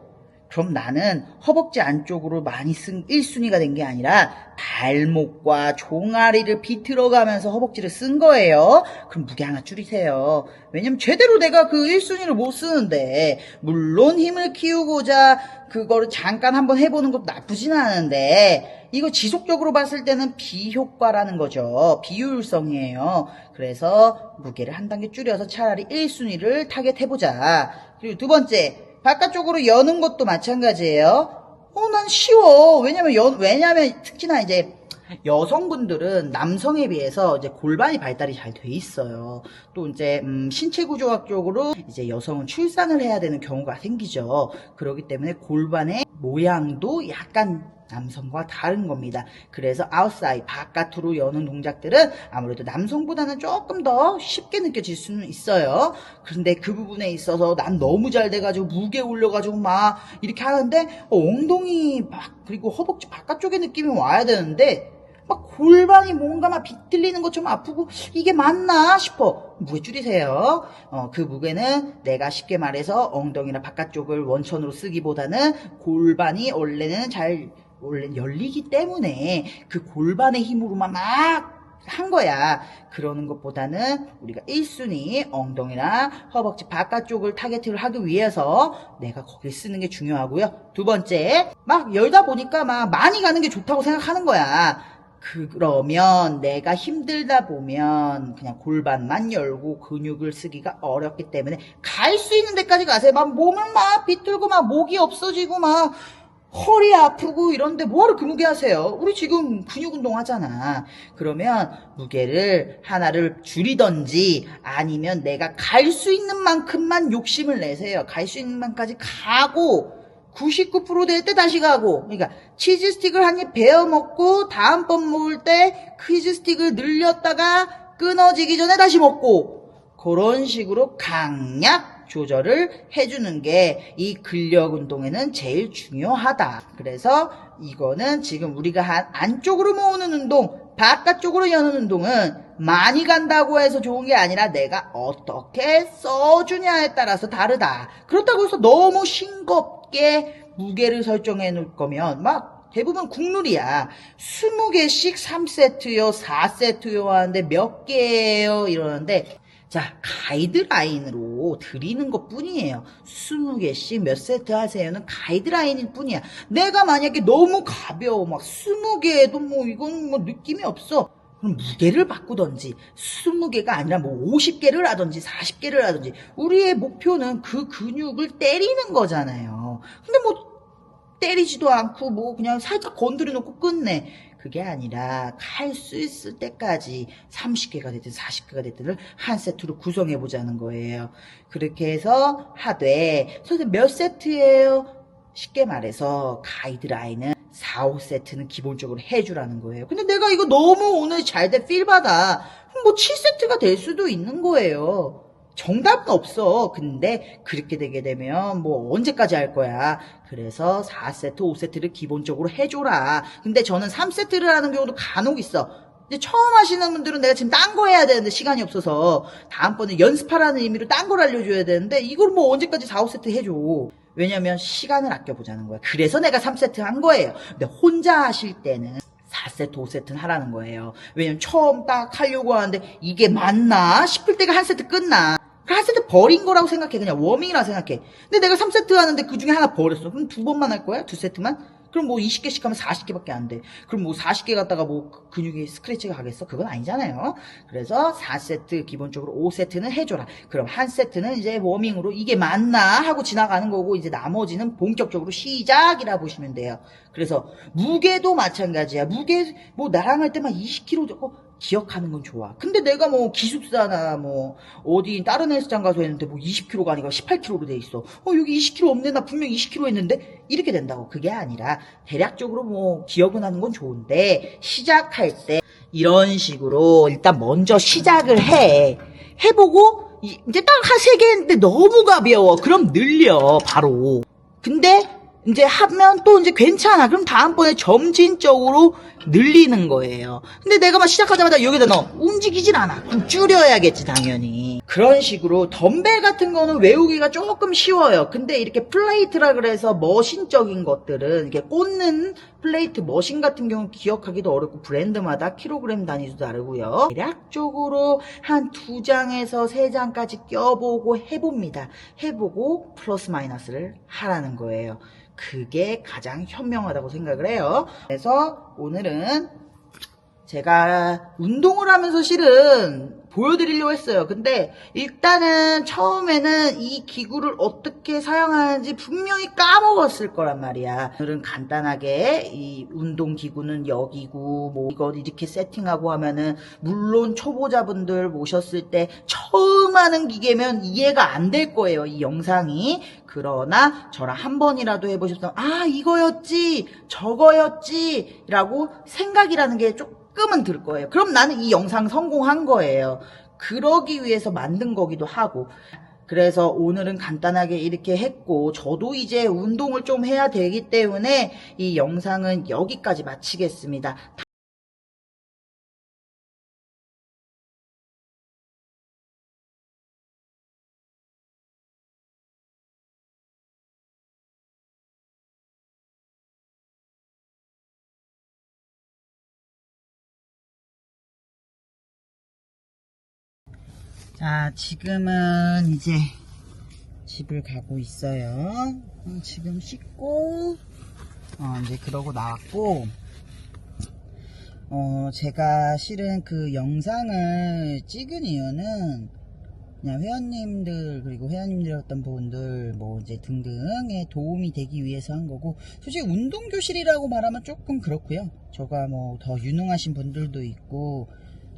그럼 나는 허벅지 안쪽으로 많이 쓴 1순위가 된 게 아니라 발목과 종아리를 비틀어가면서 허벅지를 쓴 거예요. 그럼 무게 하나 줄이세요. 왜냐면 제대로 내가 그 1순위를 못 쓰는데, 물론 힘을 키우고자 그거를 잠깐 한번 해보는 것도 나쁘진 않은데, 이거 지속적으로 봤을 때는 비효과라는 거죠. 비효율성이에요. 그래서 무게를 한 단계 줄여서 차라리 1순위를 타겟해보자. 그리고 두 번째, 바깥쪽으로 여는 것도 마찬가지예요. 난 쉬워. 왜냐면 특히나 이제 여성분들은 남성에 비해서 이제 골반이 발달이 잘 돼 있어요. 또 이제 신체 구조학적으로 이제 여성은 출산을 해야 되는 경우가 생기죠. 그렇기 때문에 골반의 모양도 약간 남성과 다른 겁니다. 그래서 아웃사이드, 바깥으로 여는 동작들은 아무래도 남성보다는 조금 더 쉽게 느껴질 수는 있어요. 그런데 그 부분에 있어서 난 너무 잘 돼가지고 무게 올려가지고 막 이렇게 하는데 엉덩이 그리고 허벅지 바깥쪽의 느낌이 와야 되는데 막 골반이 뭔가 막 비틀리는 것처럼 아프고 이게 맞나 싶어. 무게 줄이세요. 그 무게는 내가 쉽게 말해서 엉덩이나 바깥쪽을 원천으로 쓰기보다는 골반이 원래는 열리기 때문에 그 골반의 힘으로만 막 한 거야. 그러는 것보다는 우리가 1순위 엉덩이나 허벅지 바깥쪽을 타겟을 하기 위해서 내가 거길 쓰는 게 중요하고요. 두 번째, 막 열다 보니까 막 많이 가는 게 좋다고 생각하는 거야. 그러면 내가 힘들다 보면 그냥 골반만 열고 근육을 쓰기가 어렵기 때문에 갈 수 있는 데까지 가세요. 막 몸을 막 비틀고 막 목이 없어지고 막 허리 아프고 이런데 뭐하러 그 무게 하세요? 우리 지금 근육 운동 하잖아. 그러면 무게를 하나를 줄이던지 아니면 내가 갈 수 있는 만큼만 욕심을 내세요. 갈 수 있는 만큼까지 가고 99% 될 때 다시 가고, 그러니까 치즈 스틱을 한 입 베어 먹고 다음번 먹을 때 치즈 스틱을 늘렸다가 끊어지기 전에 다시 먹고, 그런 식으로 강약 조절을 해주는 게 이 근력 운동에는 제일 중요하다. 그래서 이거는 지금 우리가 한 안쪽으로 모으는 운동, 바깥쪽으로 여는 운동은 많이 간다고 해서 좋은 게 아니라 내가 어떻게 써주냐에 따라서 다르다. 그렇다고 해서 너무 싱겁게 무게를 설정해 놓을 거면 막 대부분 국룰이야. 20개씩 3세트요, 4세트요 하는데 몇 개예요? 이러는데 자, 가이드라인으로 드리는 것 뿐이에요. 20개씩 몇 세트 하세요는 가이드라인일 뿐이야. 내가 만약에 너무 가벼워, 막 20개에도 뭐 이건 뭐 느낌이 없어. 그럼 무게를 바꾸던지 20개가 아니라 뭐 50개를 하던지 40개를 하던지 우리의 목표는 그 근육을 때리는 거잖아요. 근데 뭐 때리지도 않고 뭐 그냥 살짝 건드려 놓고 끝내. 그게 아니라 할 수 있을 때까지 30개가 됐든 40개가 됐든 한 세트로 구성해 보자는 거예요. 그렇게 해서 하되 선생님 몇 세트예요? 쉽게 말해서 가이드라인은 4, 5세트는 기본적으로 해주라는 거예요. 근데 내가 이거 너무 오늘 잘 돼 필 받아. 그럼 뭐 7세트가 될 수도 있는 거예요. 정답은 없어. 근데 그렇게 되게 되면 뭐 언제까지 할 거야. 그래서 4세트, 5세트를 기본적으로 해줘라. 근데 저는 3세트를 하는 경우도 간혹 있어. 근데 처음 하시는 분들은 내가 지금 딴 거 해야 되는데 시간이 없어서 다음번에 연습하라는 의미로 딴 걸 알려줘야 되는데 이걸 뭐 언제까지 4, 5세트 해줘. 왜냐면 시간을 아껴보자는 거야. 그래서 내가 3세트 한 거예요. 근데 혼자 하실 때는 4세트, 5세트는 하라는 거예요. 왜냐면 처음 딱 하려고 하는데 이게 맞나 싶을 때가 한 세트 끝나. 한 세트 버린 거라고 생각해. 그냥 워밍이라 생각해. 근데 내가 3세트 하는데 그 중에 하나 버렸어. 그럼 2번만 할 거야? 2세트만? 그럼 뭐 20개씩 하면 40개밖에 안 돼. 그럼 뭐 40개 갖다가 뭐 근육이 스크래치가 가겠어? 그건 아니잖아요. 그래서 4세트 기본적으로 5세트는 해줘라. 그럼 한 세트는 이제 워밍으로 이게 맞나 하고 지나가는 거고 이제 나머지는 본격적으로 시작이라 보시면 돼요. 그래서 무게도 마찬가지야. 무게 뭐 나랑 할 때만 20kg 기억하는 건 좋아. 근데 내가 뭐 기숙사나 뭐 어디 다른 헬스장 가서 했는데 뭐 20kg가 아니고 18kg로 돼 있어. 여기 20kg 없네. 나 분명 20kg 했는데 이렇게 된다고. 그게 아니라 대략적으로 뭐 기억은 하는 건 좋은데 시작할 때 이런 식으로 일단 먼저 시작을 해보고 이제 딱 한 3개 했는데 너무 가벼워. 그럼 늘려 바로. 근데 이제 하면 또 이제 괜찮아. 그럼 다음번에 점진적으로 늘리는 거예요. 근데 내가 막 시작하자마자 여기다 넣어. 움직이질 않아. 그럼 줄여야겠지, 당연히. 그런 식으로 덤벨 같은 거는 외우기가 조금 쉬워요. 근데 이렇게 플레이트라 그래서 머신적인 것들은 이렇게 꽂는 플레이트 머신 같은 경우는 기억하기도 어렵고 브랜드마다 킬로그램 단위도 다르고요. 대략적으로 한 2장에서 3장까지 껴보고 해봅니다. 해보고 플러스 마이너스를 하라는 거예요. 그게 가장 현명하다고 생각을 해요. 그래서 오늘은 제가 운동을 하면서 실은 보여드리려고 했어요. 근데 일단은 처음에는 이 기구를 어떻게 사용하는지 분명히 까먹었을 거란 말이야. 오늘은 간단하게 이 운동 기구는 여기고 뭐 이걸 이렇게 세팅하고 하면은 물론 초보자분들 모셨을 때 처음 하는 기계면 이해가 안 될 거예요. 이 영상이. 그러나 저랑 한 번이라도 해보셨으면 이거였지 저거였지 라고 생각이라는 게 조금은 들 거예요. 그럼 나는 이 영상 성공한 거예요. 그러기 위해서 만든 거기도 하고. 그래서 오늘은 간단하게 이렇게 했고 저도 이제 운동을 좀 해야 되기 때문에 이 영상은 여기까지 마치겠습니다. 자, 지금은 이제 집을 가고 있어요. 지금 씻고, 이제 그러고 나왔고, 제가 실은 그 영상을 찍은 이유는 그냥 회원님들, 그리고 회원님들이었던 분들 뭐 이제 등등에 도움이 되기 위해서 한 거고, 솔직히 운동교실이라고 말하면 조금 그렇고요. 저가 뭐 더 유능하신 분들도 있고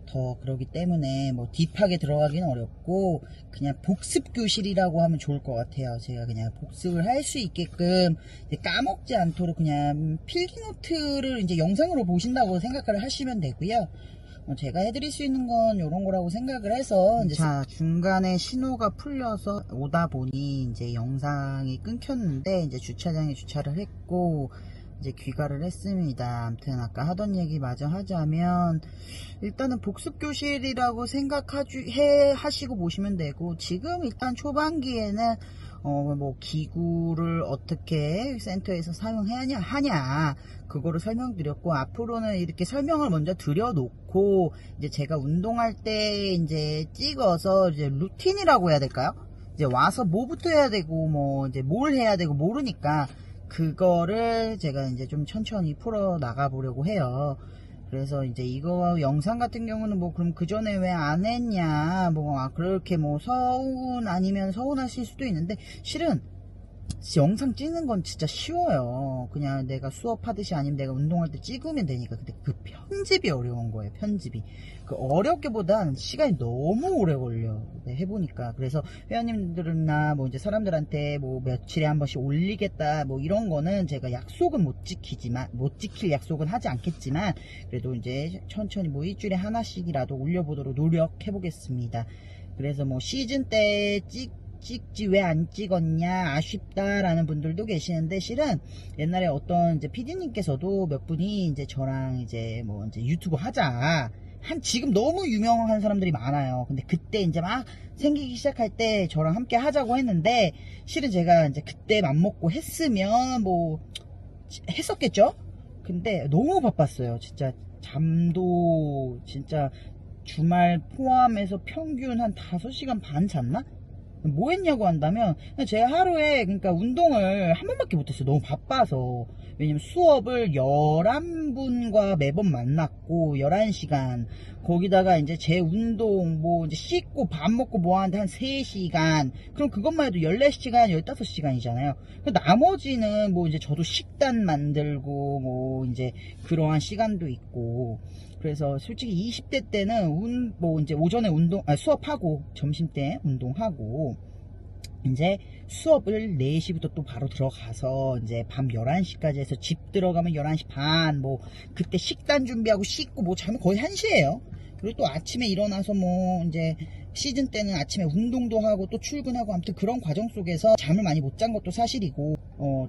더 그러기 때문에 뭐 딥하게 들어가기는 어렵고, 그냥 복습교실이라고 하면 좋을 것 같아요. 제가 그냥 복습을 할 수 있게끔 까먹지 않도록 그냥 필기노트를 이제 영상으로 보신다고 생각을 하시면 되고요. 제가 해드릴 수 있는 건 이런 거라고 생각을 해서, 이제 자, 중간에 신호가 풀려서 오다 보니 이제 영상이 끊겼는데, 이제 주차장에 주차를 했고 이제 귀가를 했습니다. 아무튼 아까 하던 얘기 마저 하자면, 일단은 복습교실이라고 하시고 보시면 되고, 지금 일단 초반기에는 뭐 기구를 어떻게 센터에서 사용하냐 그거를 설명드렸고, 앞으로는 이렇게 설명을 먼저 드려놓고, 이제 제가 운동할 때 이제 찍어서 이제 루틴이라고 해야 될까요? 이제 와서 뭐부터 해야 되고 뭐 이제 뭘 해야 되고 모르니까, 그거를 제가 이제 좀 천천히 풀어 나가 보려고 해요. 그래서 이제 이거 영상 같은 경우는 뭐 그럼 그 전에 왜 안 했냐, 뭐 그렇게 뭐 아니면 서운하실 수도 있는데, 실은 영상 찍는 건 진짜 쉬워요. 그냥 내가 수업하듯이 아니면 내가 운동할 때 찍으면 되니까. 근데 그 편집이 어려운 거예요. 편집이 그 어렵기보단 시간이 너무 오래 걸려. 네, 해보니까. 그래서 회원님들이나 뭐 이제 사람들한테 뭐 며칠에 한 번씩 올리겠다 뭐 이런 거는 제가 약속은 못 지킬 약속은 하지 않겠지만, 그래도 이제 천천히 뭐 일주일에 하나씩이라도 올려보도록 노력해 보겠습니다. 그래서 뭐 시즌 때 찍지 왜 안 찍었냐 아쉽다라는 분들도 계시는데, 실은 옛날에 어떤 이제 PD님께서도 몇 분이 이제 저랑 이제 뭐 이제 유튜브 하자, 지금 너무 유명한 사람들이 많아요. 근데 그때 이제 막 생기기 시작할 때 저랑 함께 하자고 했는데, 실은 제가 이제 그때 맘먹고 했으면 뭐 했었겠죠. 근데 너무 바빴어요. 진짜 잠도 진짜 주말 포함해서 평균 한 5시간 반 잤나? 뭐 했냐고 한다면, 제가 하루에 그러니까 운동을 한 번밖에 못했어요. 너무 바빠서. 왜냐면 수업을 11분과 매번 만났고 11시간, 거기다가 이제 제 운동 뭐 이제 씻고 밥 먹고 뭐 하는데 한 3시간, 그럼 그것만 해도 14시간 15시간이잖아요 나머지는 뭐 이제 저도 식단 만들고 뭐 이제 그러한 시간도 있고. 그래서 솔직히 20대 때는 뭐 이제 오전에 수업하고 점심 때 운동하고, 이제 수업을 4시부터 또 바로 들어가서 이제 밤 11시까지 해서 집 들어가면 11시 반, 뭐 그때 식단 준비하고 씻고 뭐 자면 거의 1시예요. 그리고 또 아침에 일어나서 뭐 이제 시즌 때는 아침에 운동도 하고 또 출근하고, 아무튼 그런 과정 속에서 잠을 많이 못 잔 것도 사실이고,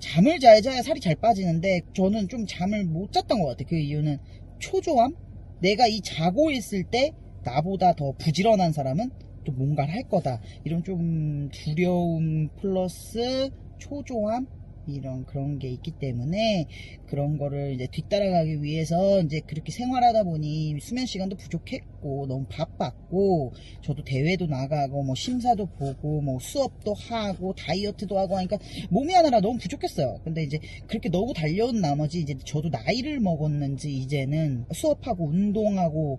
잠을 잘 자야 살이 잘 빠지는데 저는 좀 잠을 못 잤던 것 같아요. 그 이유는 초조함? 내가 이 자고 있을 때 나보다 더 부지런한 사람은 또 뭔가를 할 거다, 이런 좀 두려움 플러스 초조함, 이런 그런 게 있기 때문에, 그런 거를 이제 뒤따라가기 위해서 이제 그렇게 생활하다 보니 수면 시간도 부족했고 너무 바빴고, 저도 대회도 나가고 뭐 심사도 보고 뭐 수업도 하고 다이어트도 하고 하니까 몸이 하느라 너무 부족했어요. 근데 이제 그렇게 너무 달려온 나머지 이제 저도 나이를 먹었는지 이제는 수업하고 운동하고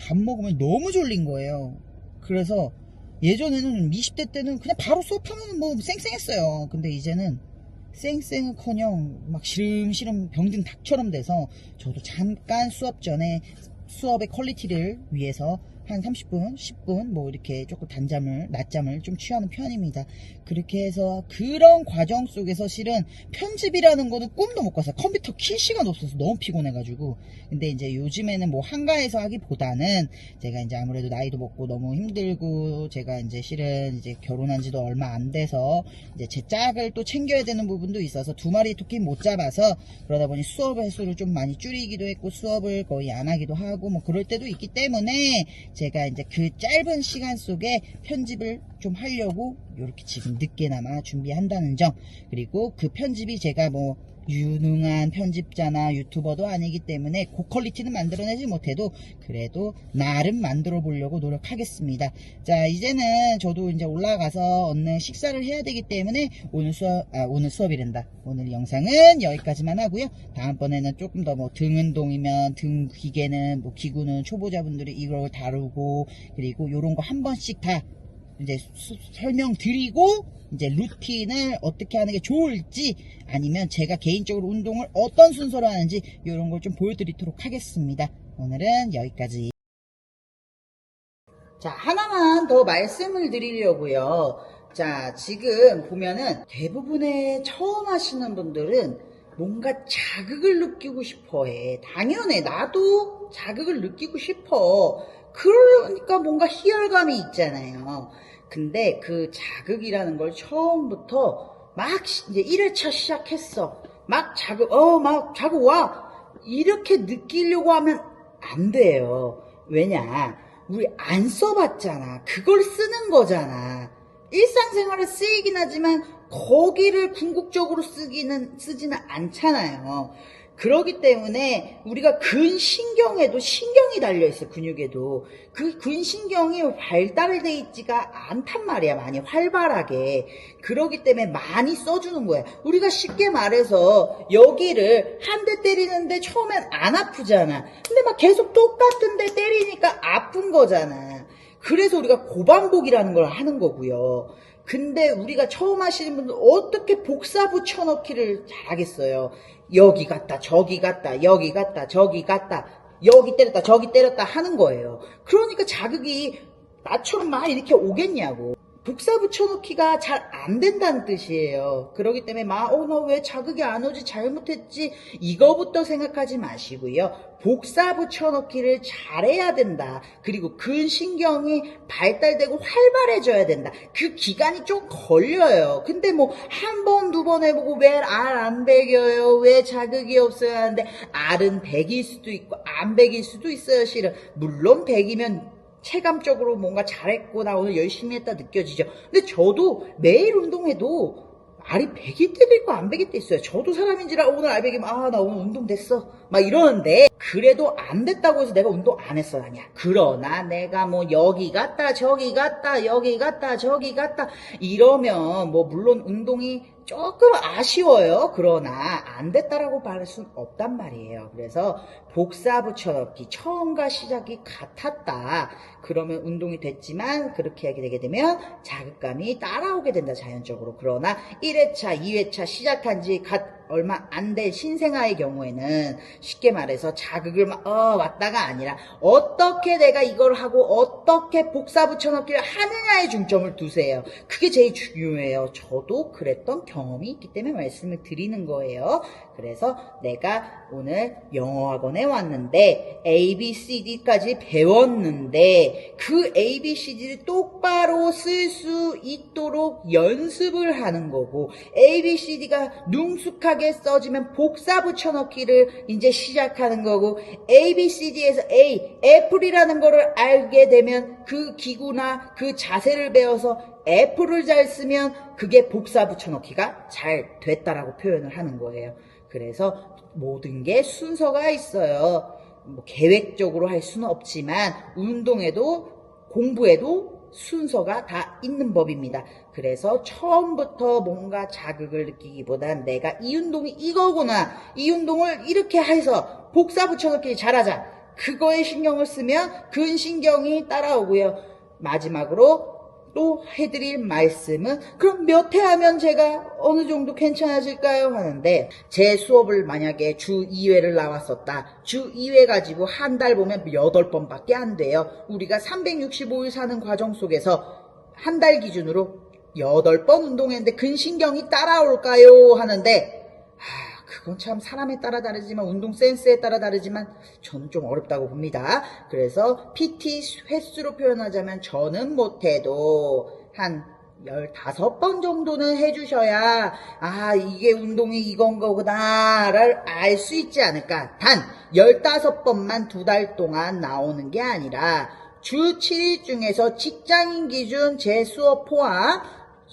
밥 먹으면 너무 졸린 거예요. 그래서 예전에는 20대 때는 그냥 바로 수업하면 뭐 쌩쌩했어요. 근데 이제는 쌩쌩은커녕 막 시름시름 병든 닭처럼 돼서, 저도 잠깐 수업 전에 수업의 퀄리티를 위해서 한 30분, 10분 뭐 이렇게 조금 낮잠을 좀 취하는 편입니다. 그렇게 해서 그런 과정 속에서 실은 편집이라는 거는 꿈도 못 꿨어요. 컴퓨터 킬 시간 없어서 너무 피곤해가지고. 근데 이제 요즘에는 뭐 한가해서 하기보다는, 제가 이제 아무래도 나이도 먹고 너무 힘들고, 제가 이제 실은 이제 결혼한 지도 얼마 안 돼서 이제 제 짝을 또 챙겨야 되는 부분도 있어서 2마리 토끼 못 잡아서, 그러다 보니 수업 횟수를 좀 많이 줄이기도 했고 수업을 거의 안 하기도 하고 뭐 그럴 때도 있기 때문에, 제가 이제 그 짧은 시간 속에 편집을 좀 하려고 이렇게 지금 늦게나마 준비한다는 점, 그리고 그 편집이 제가 뭐 유능한 편집자나 유튜버도 아니기 때문에 고퀄리티는 만들어내지 못해도 그래도 나름 만들어 보려고 노력하겠습니다. 자, 이제는 저도 이제 올라가서 얼른 식사를 해야 되기 때문에 오늘 수업이란다. 오늘 영상은 여기까지만 하고요. 다음번에는 조금 더 뭐 등 운동이면 등 기계는 뭐 기구는 초보자분들이 이걸 다루고 그리고 요런 거 한 번씩 다 이제 설명드리고 이제 루틴을 어떻게 하는 게 좋을지 아니면 제가 개인적으로 운동을 어떤 순서로 하는지 이런 걸 좀 보여드리도록 하겠습니다. 오늘은 여기까지. 자, 하나만 더 말씀을 드리려고요. 자, 지금 보면은 대부분의 처음 하시는 분들은 뭔가 자극을 느끼고 싶어 해. 당연해. 나도 자극을 느끼고 싶어. 그러니까 뭔가 희열감이 있잖아요. 근데 그 자극이라는 걸 처음부터 막 이제 1회차 시작했어. 막 자극 와. 이렇게 느끼려고 하면 안 돼요. 왜냐? 우리 안 써봤잖아. 그걸 쓰는 거잖아. 일상생활에 쓰이긴 하지만 거기를 궁극적으로 쓰지는 않잖아요. 그러기 때문에 우리가 근신경에도 신경이 달려있어. 근육에도 그 근신경이 발달돼 있지가 않단 말이야. 많이 활발하게. 그러기 때문에 많이 써주는 거야. 우리가 쉽게 말해서 여기를 한 대 때리는데 처음엔 안 아프잖아. 근데 막 계속 똑같은 데 때리니까 아픈 거잖아. 그래서 우리가 고반복이라는 걸 하는 거고요. 근데 우리가 처음 하시는 분들 어떻게 복사 붙여넣기를 잘하겠어요. 여기 갔다 저기 갔다 여기 갔다 저기 갔다 여기 때렸다 저기 때렸다 하는 거예요. 그러니까 자극이 나처럼 막 이렇게 오겠냐고. 복사 붙여넣기가 잘 안 된다는 뜻이에요. 그러기 때문에 나 왜 자극이 안 오지 잘못했지 이거부터 생각하지 마시고요. 복사 붙여넣기를 잘해야 된다. 그리고 근신경이 발달되고 활발해져야 된다. 그 기간이 좀 걸려요. 근데 뭐 한 번, 두 번 해보고 왜 알 안 배겨요? 왜 자극이 없어야 하는데 알은 백일 수도 있고 안 백일 수도 있어요. 실은 물론 백이면 체감적으로 뭔가 잘했고 나 오늘 열심히 했다 느껴지죠. 근데 저도 매일 운동해도 알이 100일 때도 있고 안 100일 때 있어요. 저도 사람인지라 오늘 알 100이면 나 오늘 운동 됐어 막 이러는데 그래도 안 됐다고 해서 내가 운동 안 했어 아니야. 그러나 내가 뭐 여기 갔다 저기 갔다 여기 갔다 저기 갔다 이러면 뭐 물론 운동이 조금 아쉬워요. 그러나 안 됐다라고 말할 순 없단 말이에요. 그래서 복사 붙여넣기 처음과 시작이 같았다. 그러면 운동이 됐지만 그렇게 하게 되게 되면 자극감이 따라오게 된다. 자연적으로. 그러나 1회차 2회차 시작한 지 얼마 안 된 신생아의 경우에는 쉽게 말해서 자극을 왔다가 아니라 어떻게 내가 이걸 하고 어떻게 복사 붙여넣기를 하느냐에 중점을 두세요. 그게 제일 중요해요. 저도 그랬던 경험이 있기 때문에 말씀을 드리는 거예요. 그래서 내가 오늘 영어학원에 왔는데 ABCD까지 배웠는데 그 ABCD를 똑바로 쓸 수 있도록 연습을 하는 거고 ABCD가 능숙하게 써지면 복사 붙여넣기를 이제 시작하는 거고 ABCD에서 애플이라는 거를 알게 되면 그 기구나 그 자세를 배워서 애플을 잘 쓰면 그게 복사 붙여넣기가 잘 됐다라고 표현을 하는 거예요. 그래서 모든 게 순서가 있어요. 뭐 계획적으로 할 수는 없지만 운동에도 공부에도 순서가 다 있는 법입니다. 그래서 처음부터 뭔가 자극을 느끼기보단 내가 이 운동이 이거구나. 이 운동을 이렇게 해서 복사 붙여넣기 잘하자. 그거에 신경을 쓰면 근신경이 따라오고요. 마지막으로 또 해드릴 말씀은 그럼 몇 회 하면 제가 어느 정도 괜찮아질까요? 하는데 제 수업을 만약에 주 2회를 나왔었다. 주 2회 가지고 한 달 보면 8번밖에 안 돼요. 우리가 365일 사는 과정 속에서 한 달 기준으로 8번 운동했는데 근신경이 따라올까요? 하는데 그건 참 사람에 따라 다르지만 운동 센스에 따라 다르지만 저는 좀 어렵다고 봅니다. 그래서 PT 횟수로 표현하자면 저는 못해도 한 15번 정도는 해주셔야 이게 운동이 이건 거구나를 알 수 있지 않을까. 단 15번만 2달 동안 나오는 게 아니라 주 7일 중에서 직장인 기준 제 수업 포함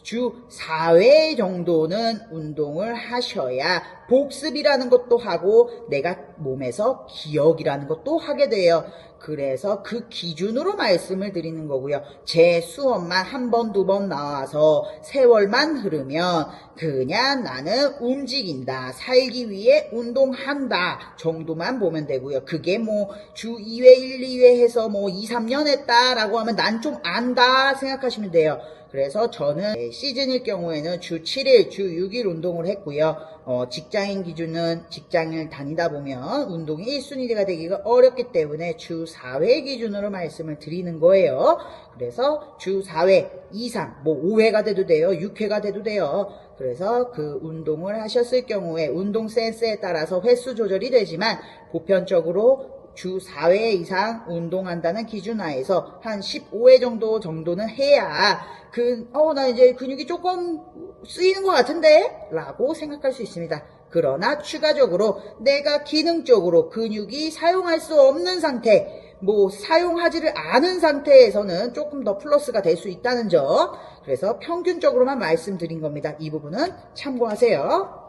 주 4회 정도는 운동을 하셔야 복습이라는 것도 하고 내가 몸에서 기억이라는 것도 하게 돼요. 그래서 그 기준으로 말씀을 드리는 거고요. 제 수업만 한 번, 두 번 나와서 세월만 흐르면 그냥 나는 움직인다, 살기 위해 운동한다 정도만 보면 되고요. 그게 뭐 주 2회, 1, 2회 해서 뭐 2, 3년 했다라고 하면 난 좀 안다 생각하시면 돼요. 그래서 저는 시즌일 경우에는 주 7일, 주 6일 운동을 했고요. 직장인 기준은 직장을 다니다 보면 운동이 1순위가 되기가 어렵기 때문에 주 4회 기준으로 말씀을 드리는 거예요. 그래서 주 4회 이상, 뭐 5회가 돼도 돼요. 6회가 돼도 돼요. 그래서 그 운동을 하셨을 경우에 운동 센스에 따라서 횟수 조절이 되지만 보편적으로 주 4회 이상 운동한다는 기준 하에서 한 15회 정도는 해야 나 이제 근육이 조금 쓰이는 것 같은데? 라고 생각할 수 있습니다. 그러나 추가적으로 내가 기능적으로 근육이 사용할 수 없는 상태, 뭐 사용하지를 않은 상태에서는 조금 더 플러스가 될 수 있다는 점. 그래서 평균적으로만 말씀드린 겁니다. 이 부분은 참고하세요.